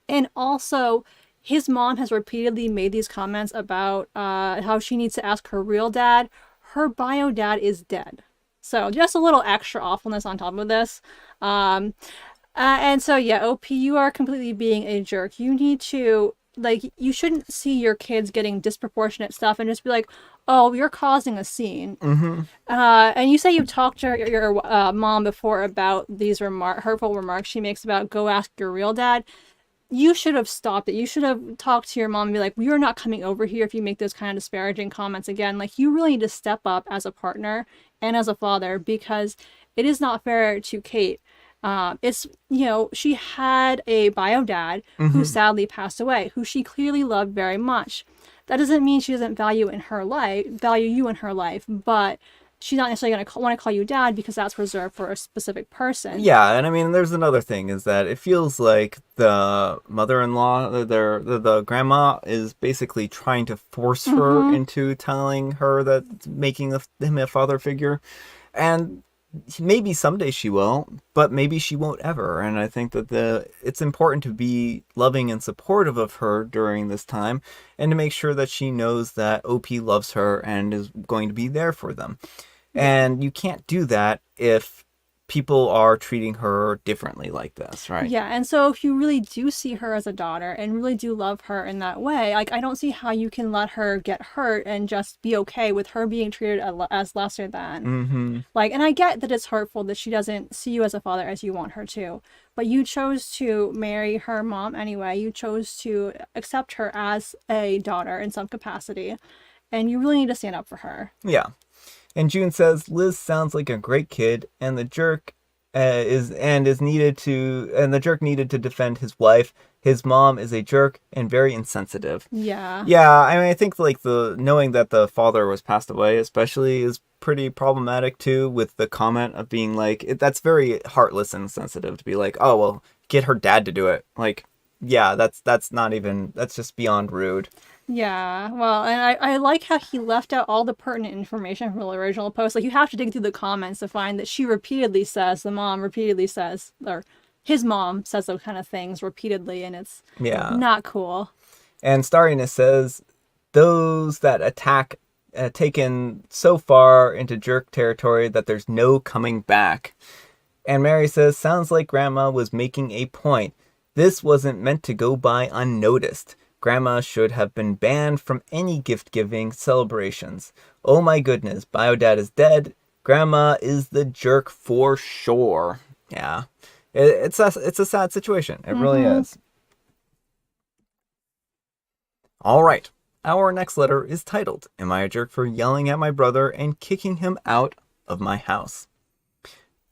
And also, his mom has repeatedly made these comments about how she needs to ask her real dad. Her bio dad is dead. So just a little extra awfulness on top of this. And so, yeah, OP, you are completely being a jerk. You need to, you shouldn't see your kids getting disproportionate stuff and just be like, oh, you're causing a scene. Mm-hmm. And you say you've talked to your mom before about these hurtful remarks she makes about go ask your real dad. you should have stopped it. You should have talked to your mom and be like, "You're not coming over here if you make those kind of disparaging comments again." Like, you really need to step up as a partner and as a father, because it is not fair to Kate. It's, she had a bio dad who Mm-hmm. sadly passed away, who she clearly loved very much. That doesn't mean she doesn't value you in her life, but she's not necessarily going to want to call you dad, because that's reserved for a specific person. Yeah, and I mean, there's another thing is that it feels like the mother-in-law, the grandma, is basically trying to force her Mm-hmm. into telling her that making him a father figure, and maybe someday she will, but maybe she won't ever. And I think that it's important to be loving and supportive of her during this time, and to make sure that she knows that OP loves her and is going to be there for them. Yeah. And you can't do that if people are treating her differently like this, right? Yeah, and so if you really do see her as a daughter and really do love her in that way, like, I don't see how you can let her get hurt and just be okay with her being treated as lesser than. Mm-hmm. Like, and I get that it's hurtful that she doesn't see you as a father as you want her to, but you chose to marry her mom anyway. You chose to accept her as a daughter in some capacity, and you really need to stand up for her. Yeah. And June says Liz sounds like a great kid, and the jerk the jerk needed to defend his wife. His mom is a jerk and very insensitive. Yeah. Yeah, I mean, I think like the knowing that the father was passed away, especially, is pretty problematic too. With the comment of being like, that's very heartless and sensitive to be like, oh well, get her dad to do it. Like, yeah, that's not even, that's just beyond rude. Yeah, well, and I like how he left out all the pertinent information from the original post. Like, you have to dig through the comments to find that the mom repeatedly says, or his mom says those kind of things repeatedly, and it's Yeah, not cool. and Starriness says those that attack taken so far into jerk territory that there's no coming back. And Mary says, sounds like Grandma was making a point. This wasn't meant to go by unnoticed. Grandma should have been banned from any gift-giving celebrations. Oh my goodness, Biodad is dead. Grandma is the jerk for sure. Yeah, it's a sad situation. It really Mm-hmm. is. All right. Our next letter is titled, Am I a Jerk for Yelling at My Brother and Kicking Him Out of My House?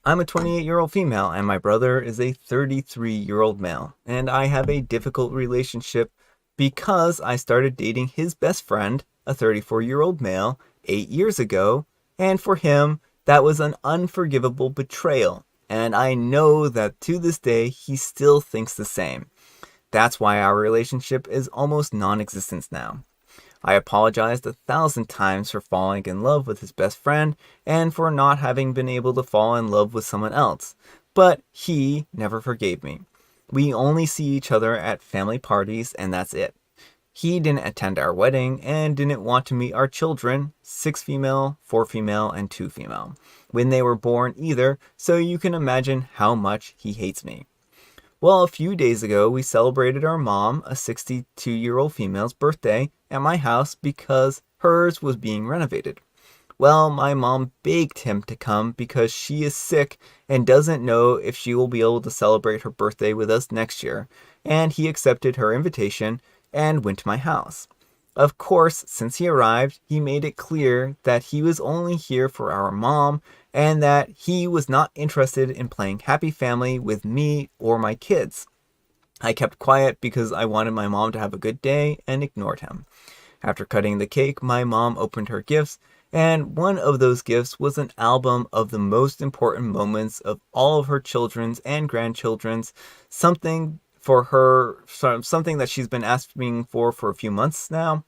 I'm a 28-year-old female and my brother is a 33-year-old male, and I have a difficult relationship because I started dating his best friend, a 34-year-old male, 8 years ago, and for him, that was an unforgivable betrayal, and I know that to this day he still thinks the same. That's why our relationship is almost non-existent now. I apologized 1,000 times for falling in love with his best friend and for not having been able to fall in love with someone else, but he never forgave me. We only see each other at family parties and that's it. He didn't attend our wedding and didn't want to meet our children, 6 female, 4 female, and 2 female, when they were born either, so you can imagine how much he hates me. Well, a few days ago, we celebrated our mom, a 62-year-old female's birthday, at my house because hers was being renovated. Well, my mom begged him to come because she is sick and doesn't know if she will be able to celebrate her birthday with us next year, and he accepted her invitation and went to my house. Of course, since he arrived, he made it clear that he was only here for our mom and that he was not interested in playing happy family with me or my kids. I kept quiet because I wanted my mom to have a good day and ignored him. After cutting the cake, my mom opened her gifts, and one of those gifts was an album of the most important moments of all of her children's and grandchildren's, something that she's been asking for a few months now.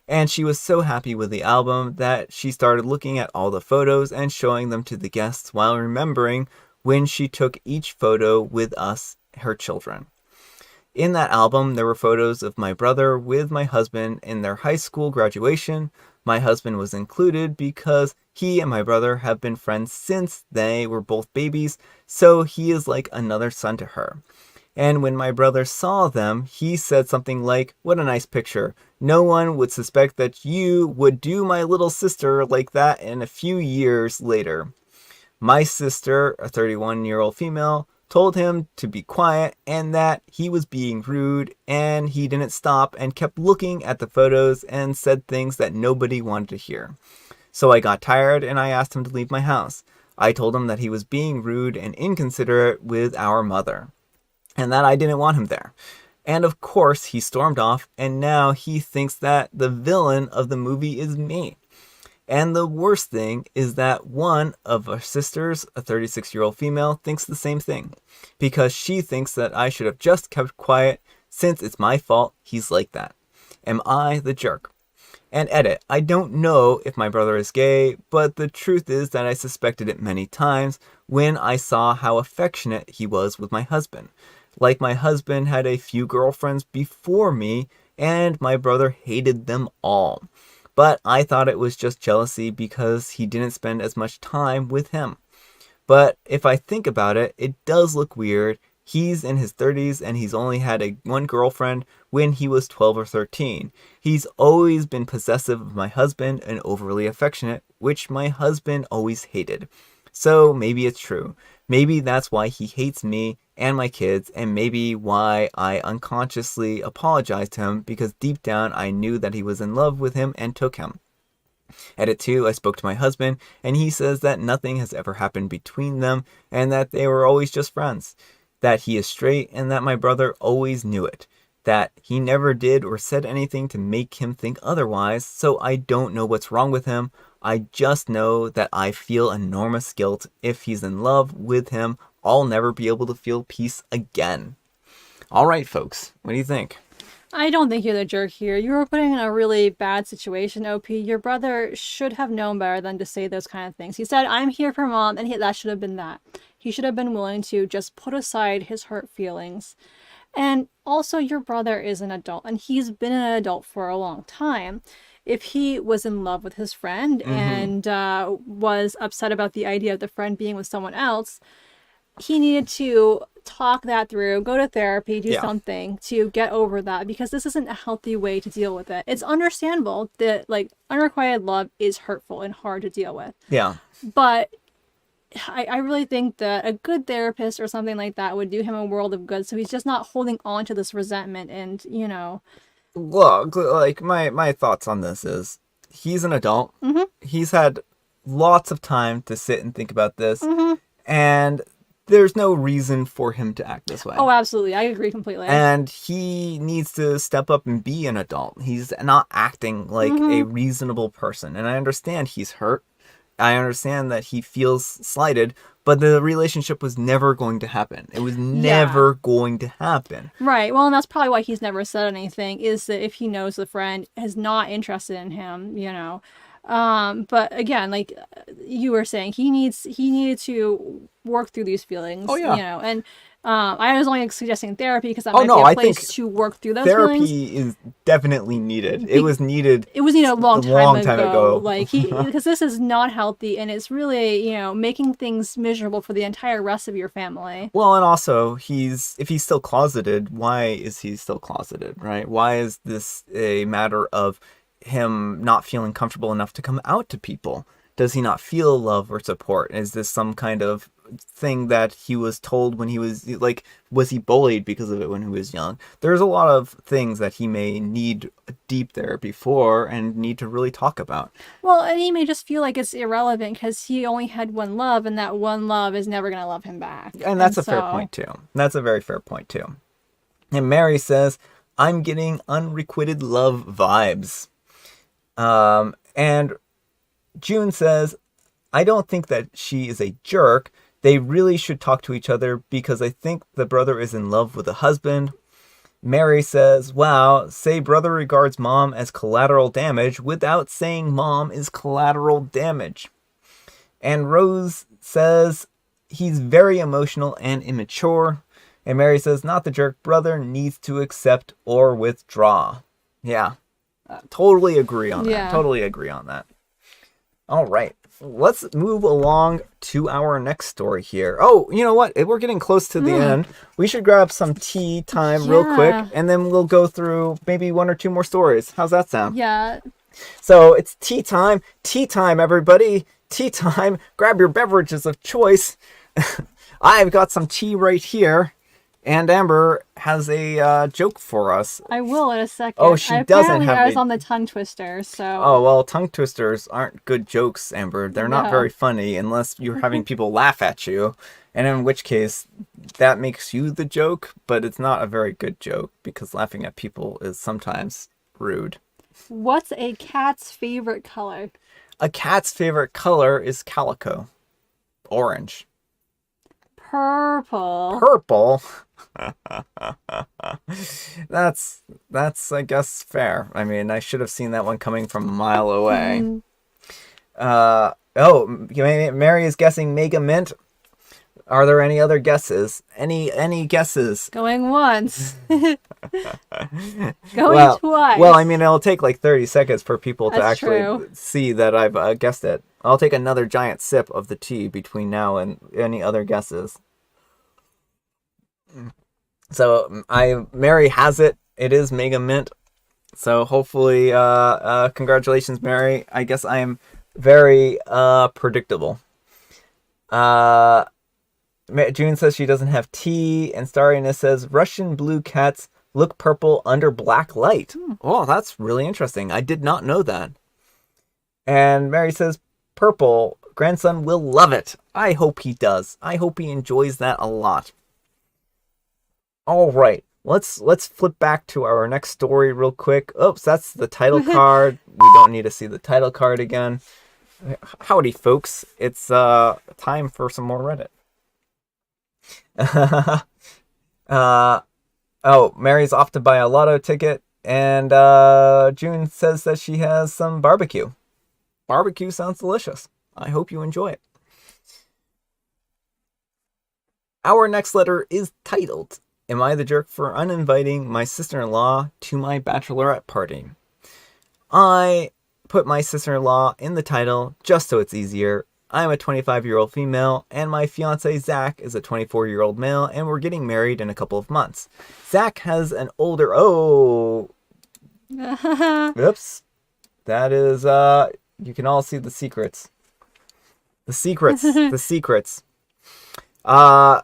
And she was so happy with the album that she started looking at all the photos and showing them to the guests while remembering when she took each photo with us, her children. In that album, there were photos of my brother with my husband in their high school graduation. My husband was included because he and my brother have been friends since they were both babies, so he is like another son to her. And when my brother saw them, he said something like, "What a nice picture. No one would suspect that you would do my little sister like that." And a few years later, my sister, a 31-year-old female, told him to be quiet and that he was being rude, and he didn't stop and kept looking at the photos and said things that nobody wanted to hear. So I got tired and I asked him to leave my house. I told him that he was being rude and inconsiderate with our mother, and that I didn't want him there. And of course, he stormed off, and now he thinks that the villain of the movie is me. And the worst thing is that one of our sisters, a 36-year-old female, thinks the same thing, because she thinks that I should have just kept quiet since it's my fault he's like that. Am I the jerk? And edit, I don't know if my brother is gay, but the truth is that I suspected it many times when I saw how affectionate he was with my husband. Like, my husband had a few girlfriends before me, and my brother hated them all. But I thought it was just jealousy because he didn't spend as much time with him. But if I think about it, it does look weird. He's in his 30s and he's only had one girlfriend when he was 12 or 13. He's always been possessive of my husband and overly affectionate, which my husband always hated. So maybe it's true. Maybe that's why he hates me and my kids, and maybe why I unconsciously apologized to him, because deep down I knew that he was in love with him and took him. Edit 2, I spoke to my husband, and he says that nothing has ever happened between them, and that they were always just friends. That he is straight, and that my brother always knew it. That he never did or said anything to make him think otherwise, so I don't know what's wrong with him. I just know that I feel enormous guilt. If he's in love with him, I'll never be able to feel peace again. All right, folks, what do you think? I don't think you're the jerk here. You were putting in a really bad situation, OP. Your brother should have known better than to say those kind of things. He said, I'm here for mom, and that should have been that. He should have been willing to just put aside his hurt feelings. And also, your brother is an adult, and he's been an adult for a long time. If he was in love with his friend and was upset about the idea of the friend being with someone else, he needed to talk that through, go to therapy, do something to get over that, because this isn't a healthy way to deal with it. It's understandable that, like, unrequited love is hurtful and hard to deal with. Yeah. But I really think that a good therapist or something like that would do him a world of good, so he's just not holding on to this resentment and, you know... Well, like, my thoughts on this is, he's an adult. Mm-hmm. He's had lots of time to sit and think about this, Mm-hmm. and there's no reason for him to act this way. Oh, absolutely. I agree completely. And he needs to step up and be an adult. He's not acting like a reasonable person. And I understand he's hurt. I understand that he feels slighted, but the relationship was never going to happen. It was never going to happen. Right. Well, and that's probably why he's never said anything, is that if he knows the friend is not interested in him, you know. But again, like you were saying, he needed to work through these feelings, Oh, yeah. you know, and I was only suggesting therapy because that Oh, might no, be I a place think to work through those feelings. Therapy is definitely needed. It was needed It was needed a long time ago. Like because this is not healthy, and it's really, you know, making things miserable for the entire rest of your family. Well, and also, if he's still closeted, why is he still closeted, right? Why is this a matter of him not feeling comfortable enough to come out to people? Does he not feel love or support? Is this some kind of thing that he was told when he was, like, was he bullied because of it when he was young? There's a lot of things that he may need deep therapy for and need to really talk about. Well, and he may just feel like it's irrelevant because he only had one love, and that one love is never going to love him back. And that's a fair point, too. That's a very fair point, too. And Mary says, I'm getting unrequited love vibes. And June says, I don't think that she is a jerk. They really should talk to each other because I think the brother is in love with the husband. Mary says, wow, say brother regards mom as collateral damage without saying mom is collateral damage. And Rose says, he's very emotional and immature. And Mary says, not the jerk, brother needs to accept or withdraw. Yeah, totally agree on that. Totally agree on that. All right, let's move along to our next story here. Oh, you know what? We're getting close to the end. We should grab some tea time real quick, and then we'll go through maybe one or two more stories. How's that sound? Yeah. So it's tea time. Tea time, everybody. Tea time. Grab your beverages of choice. I've got some tea right here, and Amber has a joke for us. I will in a second. Oh, she doesn't have I was a. on the tongue twister, Oh, so well, tongue twisters aren't good jokes, Amber. They're not very no. funny unless you're having people laugh at you. And in which case, that makes you the joke, but it's not a very good joke because laughing at people is sometimes rude. What's a cat's favorite color? A cat's favorite color is calico. Orange. Purple. Purple? that's I guess fair. I mean, I should have seen that one coming from a mile away. Oh, Mary is guessing Mega Mint. Are there any other guesses? Any guesses? Going once. Going Well, twice. well, I mean, it'll take like 30 seconds for people to That's actually true. see that I've guessed it. I'll take another giant sip of the tea between now and any other guesses. So Mary has it. It is Mega Mint. So hopefully, congratulations, Mary. I guess I am very predictable. June says she doesn't have tea, and Starriness says Russian blue cats look purple under black light. Oh, that's really interesting. I did not know that. And Mary says purple. Grandson will love it. I hope he does. I hope he enjoys that a lot. All right. Let's flip back to our next story real quick. Oops, that's the title card. We don't need to see the title card again. Howdy, folks. It's time for some more Reddit. Oh, Mary's off to buy a lotto ticket, and June says that she has some barbecue. Barbecue sounds delicious. I hope you enjoy it. Our next letter is titled, Am I the Jerk for Uninviting My Sister-in-Law to My Bachelorette Party? I put my sister-in-law in the title just so it's easier. I'm a 25-year-old female, and my fiance Zach is a 24-year-old male, and we're getting married in a couple of months. Zach has an older... Oh! Oops. That is, you can all see the secrets. The secrets. The secrets. Are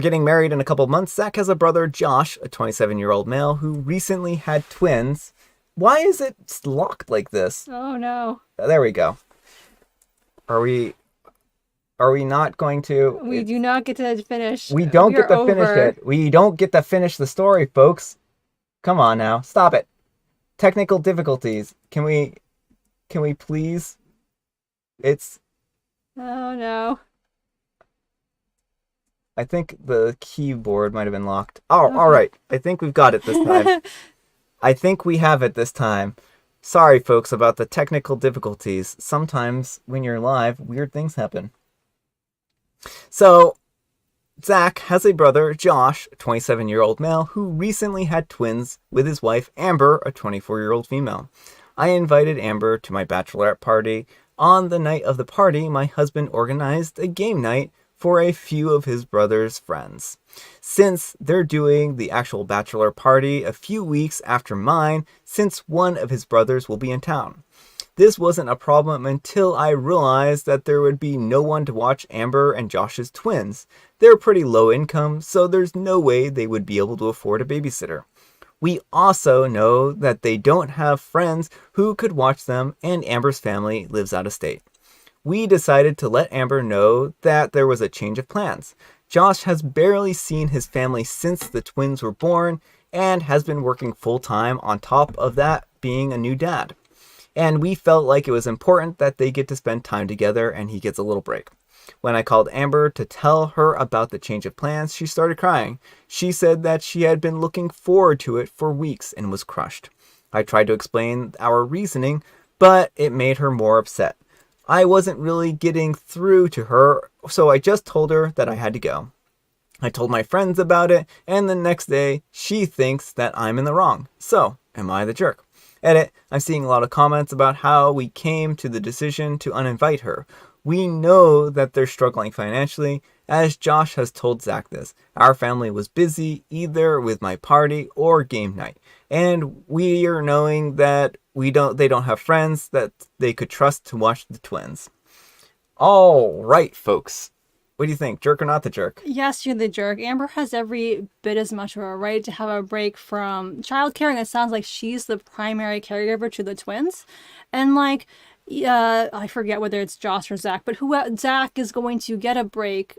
getting married in a couple of months. Zach has a brother, Josh, a 27-year-old male, who recently had twins. Why is it locked like this? Oh no. There we go. Are we not going to... We do not get to finish. We don't get to finish over. it. We don't get to finish the story, folks. Come on now. Stop it. Technical difficulties. Can we please? It's... Oh no. I think the keyboard might have been locked. Oh, Okay. all right. I think we've got it this time. I think we have it this time. Sorry, folks, about the technical difficulties. Sometimes when you're live, weird things happen. So, Zach has a brother, Josh, a 27-year-old male, who recently had twins with his wife, Amber, a 24-year-old female. I invited Amber to my bachelorette party. On the night of the party, my husband organized a game night for a few of his brother's friends. Since they're doing the actual bachelor party a few weeks after mine, since one of his brothers will be in town. This wasn't a problem until I realized that there would be no one to watch Amber and Josh's twins. They're pretty low income, so there's no way they would be able to afford a babysitter. We also know that they don't have friends who could watch them, and Amber's family lives out of state. We decided to let Amber know that there was a change of plans. Josh has barely seen his family since the twins were born and has been working full-time on top of that being a new dad. And we felt like it was important that they get to spend time together and he gets a little break. When I called Amber to tell her about the change of plans, she started crying. She said that she had been looking forward to it for weeks and was crushed. I tried to explain our reasoning, but it made her more upset. I wasn't really getting through to her, so I just told her that I had to go. I told my friends about it, and the next day, she thinks that I'm in the wrong. So, am I the jerk? Edit, I'm seeing a lot of comments about how we came to the decision to uninvite her. We know that they're struggling financially, as Josh has told Zach this. Our family was busy either with my party or game night, and we are knowing that they don't have friends that they could trust to watch the twins. All right, folks. What do you think? Jerk or not the jerk? Yes, you're the jerk. Amber has every bit as much of a right to have a break from childcare, and it sounds like she's the primary caregiver to the twins. And like, I forget whether it's Josh or Zach, but who Zach is going to get a break,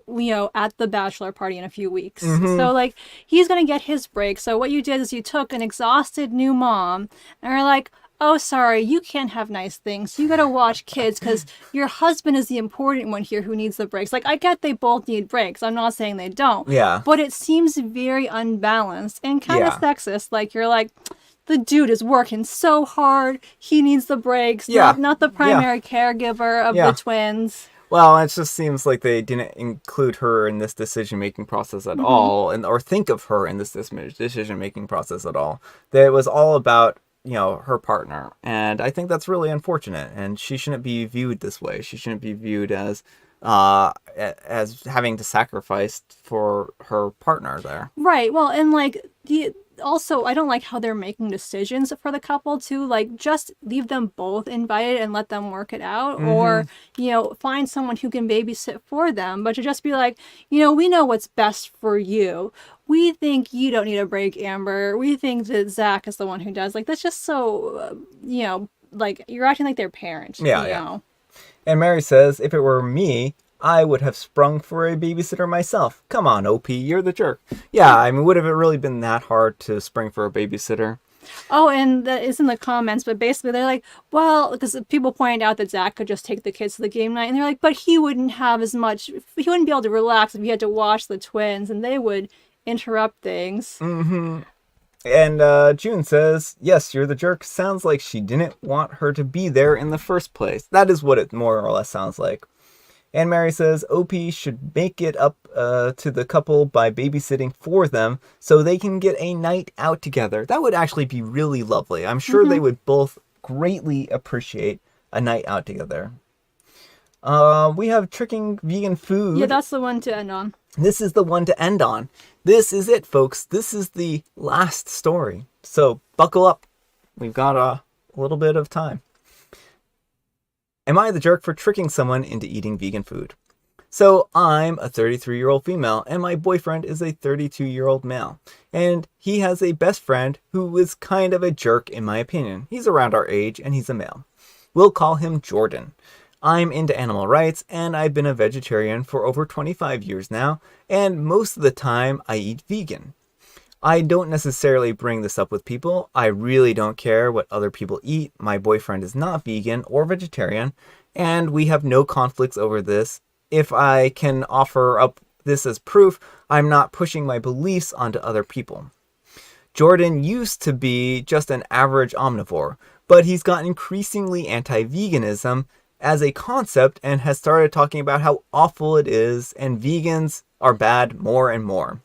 at the bachelor party in a few weeks. Mm-hmm. So like, he's gonna get his break. So what you did is you took an exhausted new mom and are like, oh, sorry, you can't have nice things. You gotta watch kids because your husband is the important one here who needs the breaks. Like, I get they both need breaks. I'm not saying they don't. Yeah. But it seems very unbalanced and kind of Yeah. sexist. Like, you're like, the dude is working so hard. He needs the breaks. Yeah. Not the Yeah. primary caregiver of Yeah. the twins. Well, it just seems like they didn't include her in this decision-making process at all, or think of her in this decision-making process at all. That it was all about, her partner, and I think that's really unfortunate. And she shouldn't be viewed this way. She shouldn't be viewed as having to sacrifice for her partner there. Right. Well, and like also I don't like how they're making decisions for the couple too. Like just leave them both invited and let them work it out, or find someone who can babysit for them. But to just be like, we know what's best for you. We think you don't need a break, Amber. We think that Zach is the one who does. Like that's just so like you're acting like their parent. Yeah, yeah. And Mary says, if it were me, I would have sprung for a babysitter myself. Come on, OP, you're the jerk. Yeah, I mean, would have it really been that hard to spring for a babysitter? Oh, and that is in the comments, but basically they're like, well, because people pointed out that Zach could just take the kids to the game night, and they're like, but he wouldn't have as much, he wouldn't be able to relax if he had to watch the twins, and they would interrupt things. Mm-hmm. And June says, yes, you're the jerk. Sounds like she didn't want her to be there in the first place. That is what it more or less sounds like. And Mary says, OP should make it up to the couple by babysitting for them so they can get a night out together. That would actually be really lovely. I'm sure they would both greatly appreciate a night out together. We have tricking vegan food. Yeah, that's the one to end on. This is the one to end on. This is it, folks. This is the last story. So buckle up. We've got a little bit of time. Am I the jerk for tricking someone into eating vegan food? So I'm a 33-year-old female and my boyfriend is a 32-year-old male. And he has a best friend who is kind of a jerk in my opinion. He's around our age and he's a male. We'll call him Jordan. I'm into animal rights and I've been a vegetarian for over 25 years now, and most of the time I eat vegan. I don't necessarily bring this up with people. I really don't care what other people eat. My boyfriend is not vegan or vegetarian, and we have no conflicts over this. If I can offer up this as proof, I'm not pushing my beliefs onto other people. Jordan used to be just an average omnivore, but he's gotten increasingly anti-veganism as a concept and has started talking about how awful it is and vegans are bad more and more.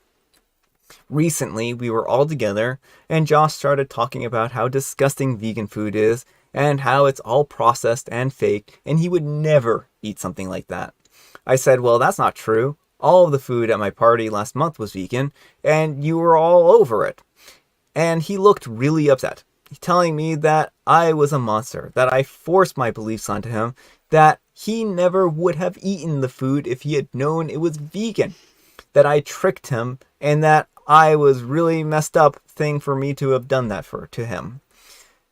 Recently, we were all together and Josh started talking about how disgusting vegan food is and how it's all processed and fake and he would never eat something like that. I said, well, that's not true. All of the food at my party last month was vegan and you were all over it. And he looked really upset, telling me that I was a monster, that I forced my beliefs onto him, that he never would have eaten the food if he had known it was vegan, that I tricked him, and that I was really messed up thing for me to have done that to him.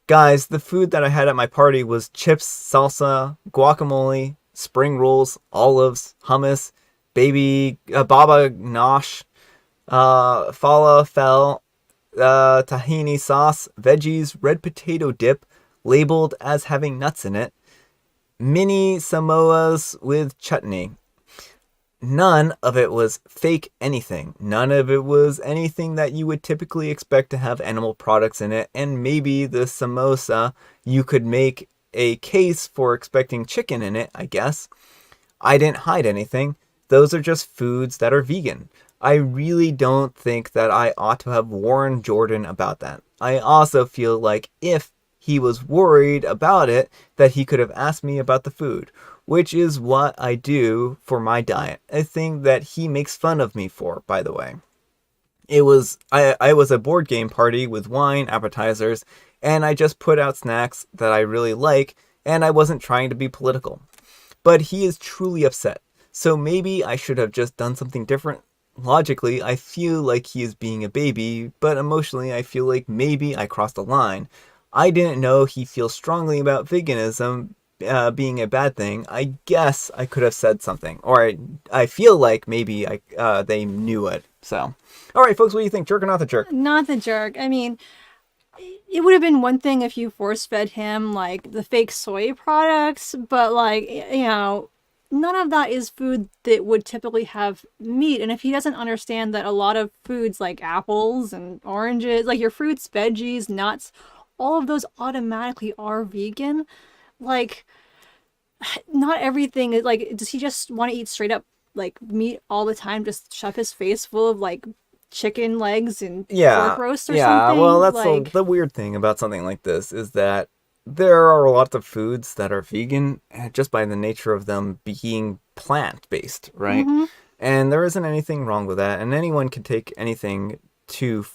Guys, the food that I had at my party was chips, salsa, guacamole, spring rolls, olives, hummus, baby baba ganache, falafel, tahini sauce, veggies, red potato dip, labeled as having nuts in it, mini Samoas with chutney. None of it was fake anything. None of it was anything that you would typically expect to have animal products in it, and maybe the samosa, you could make a case for expecting chicken in it, I guess. I didn't hide anything. Those are just foods that are vegan. I really don't think that I ought to have warned Jordan about that. I also feel like if he was worried about it, that he could have asked me about the food, which is what I do for my diet. A thing that he makes fun of me for, by the way. I was a board game party with wine, appetizers, and I just put out snacks that I really like, and I wasn't trying to be political. But he is truly upset. So maybe I should have just done something different. Logically, I feel like he is being a baby, but emotionally, I feel like maybe I crossed a line. I didn't know he feels strongly about veganism being a bad thing. I guess I could have said something, or I feel like maybe they knew it. So, all right, folks, what do you think? Jerk or not the jerk? Not the jerk. I mean, it would have been one thing if you force fed him like the fake soy products, but like, none of that is food that would typically have meat. And if he doesn't understand that a lot of foods like apples and oranges, like your fruits, veggies, nuts, all of those automatically are vegan, like not everything is like, does he just want to eat straight up like meat all the time, just shove his face full of like chicken legs and pork Yeah, roast or yeah. Well, something? that's Like, the weird thing about something like this is that there are lots of foods that are vegan just by the nature of them being plant-based, right? mm-hmm. And there isn't anything wrong with that, and anyone can take anything to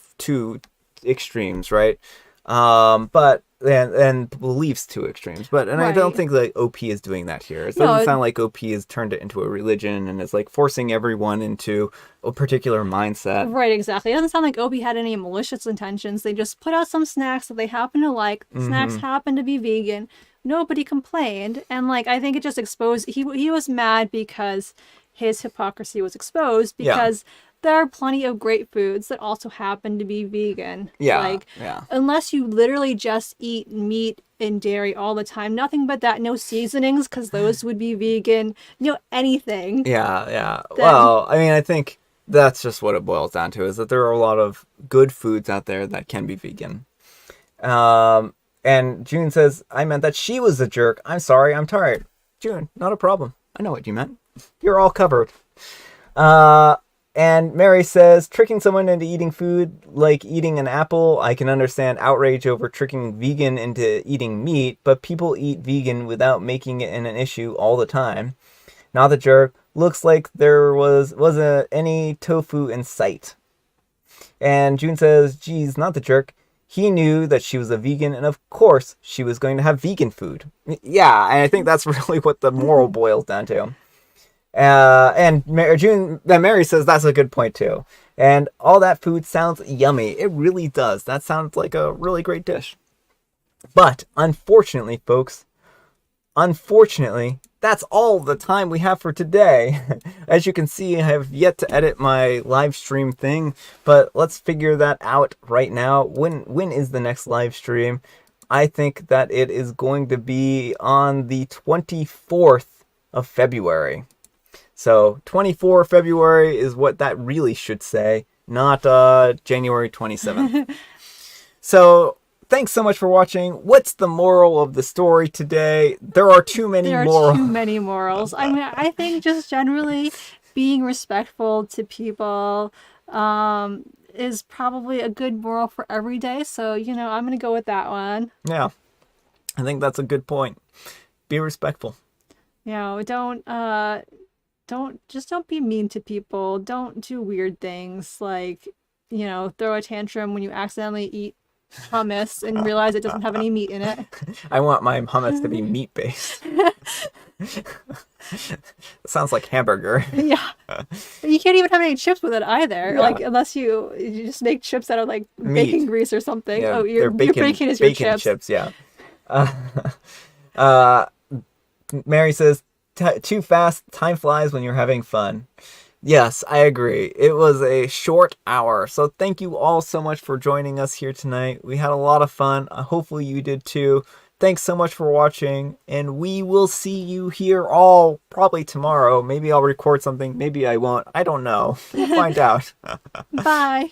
extremes, right? But and beliefs to extremes, and I don't Right. think that OP is doing that here. It doesn't No, sound like OP has turned it into a religion and is like forcing everyone into a particular mindset. right, exactly. It doesn't sound like Obi had any malicious intentions. They just put out some snacks that they happen to like. Snacks Mm-hmm. happen to be vegan. Nobody complained, and like I think it just exposed. He was mad because his hypocrisy was exposed Yeah, because there are plenty of great foods that also happen to be vegan. yeah, Like, yeah. unless you literally just eat meat and dairy all the time, nothing but that, no seasonings, because those would be vegan. Anything. Yeah, yeah. Then Well, I mean, I think that's just what it boils down to is that there are a lot of good foods out there that can be vegan. Um, and June says, I meant that she was a jerk. I'm sorry, I'm tired. June, not a problem. I know what you meant. You're all covered. Uh, and Mary says, tricking someone into eating food like eating an apple, I can understand outrage over tricking vegan into eating meat, but people eat vegan without making it an issue all the time. Not the jerk. Looks like there wasn't any tofu in sight. And June says, geez, not the jerk. He knew that she was a vegan, and of course she was going to have vegan food. Yeah, and I think that's really what the moral boils down to. And Mary says that's a good point too. And all that food sounds yummy. It really does. That sounds like a really great dish. But unfortunately, folks, that's all the time we have for today. As you can see, I have yet to edit my live stream thing, but let's figure that out right now. When is the next live stream? I think that it is going to be on the 24th of February. So 24 February is what that really should say, not January 27th. So thanks so much for watching. What's the moral of the story today? There are too many there are morals. too many morals. I mean, I think just generally being respectful to people is probably a good moral for every day. So, I'm going to go with that one. Yeah, I think that's a good point. Be respectful. Don't be mean to people. Don't do weird things like, throw a tantrum when you accidentally eat hummus and realize it doesn't have any meat in it. I want my hummus to be meat based. Sounds like hamburger. Yeah. You can't even have any chips with it either. Yeah. Like, unless you just make chips out of like Meat. bacon grease or something. Yeah, Oh, your they're bacon is your bacon chips. Yeah. Mary says, too fast, time flies when you're having fun. Yes, I agree. It was a short hour. So thank you all so much for joining us here tonight. We had a lot of fun. Hopefully you did too. Thanks so much for watching, and we will see you here all probably tomorrow. Maybe I'll record something. Maybe I won't. I don't know. We'll find out. Bye.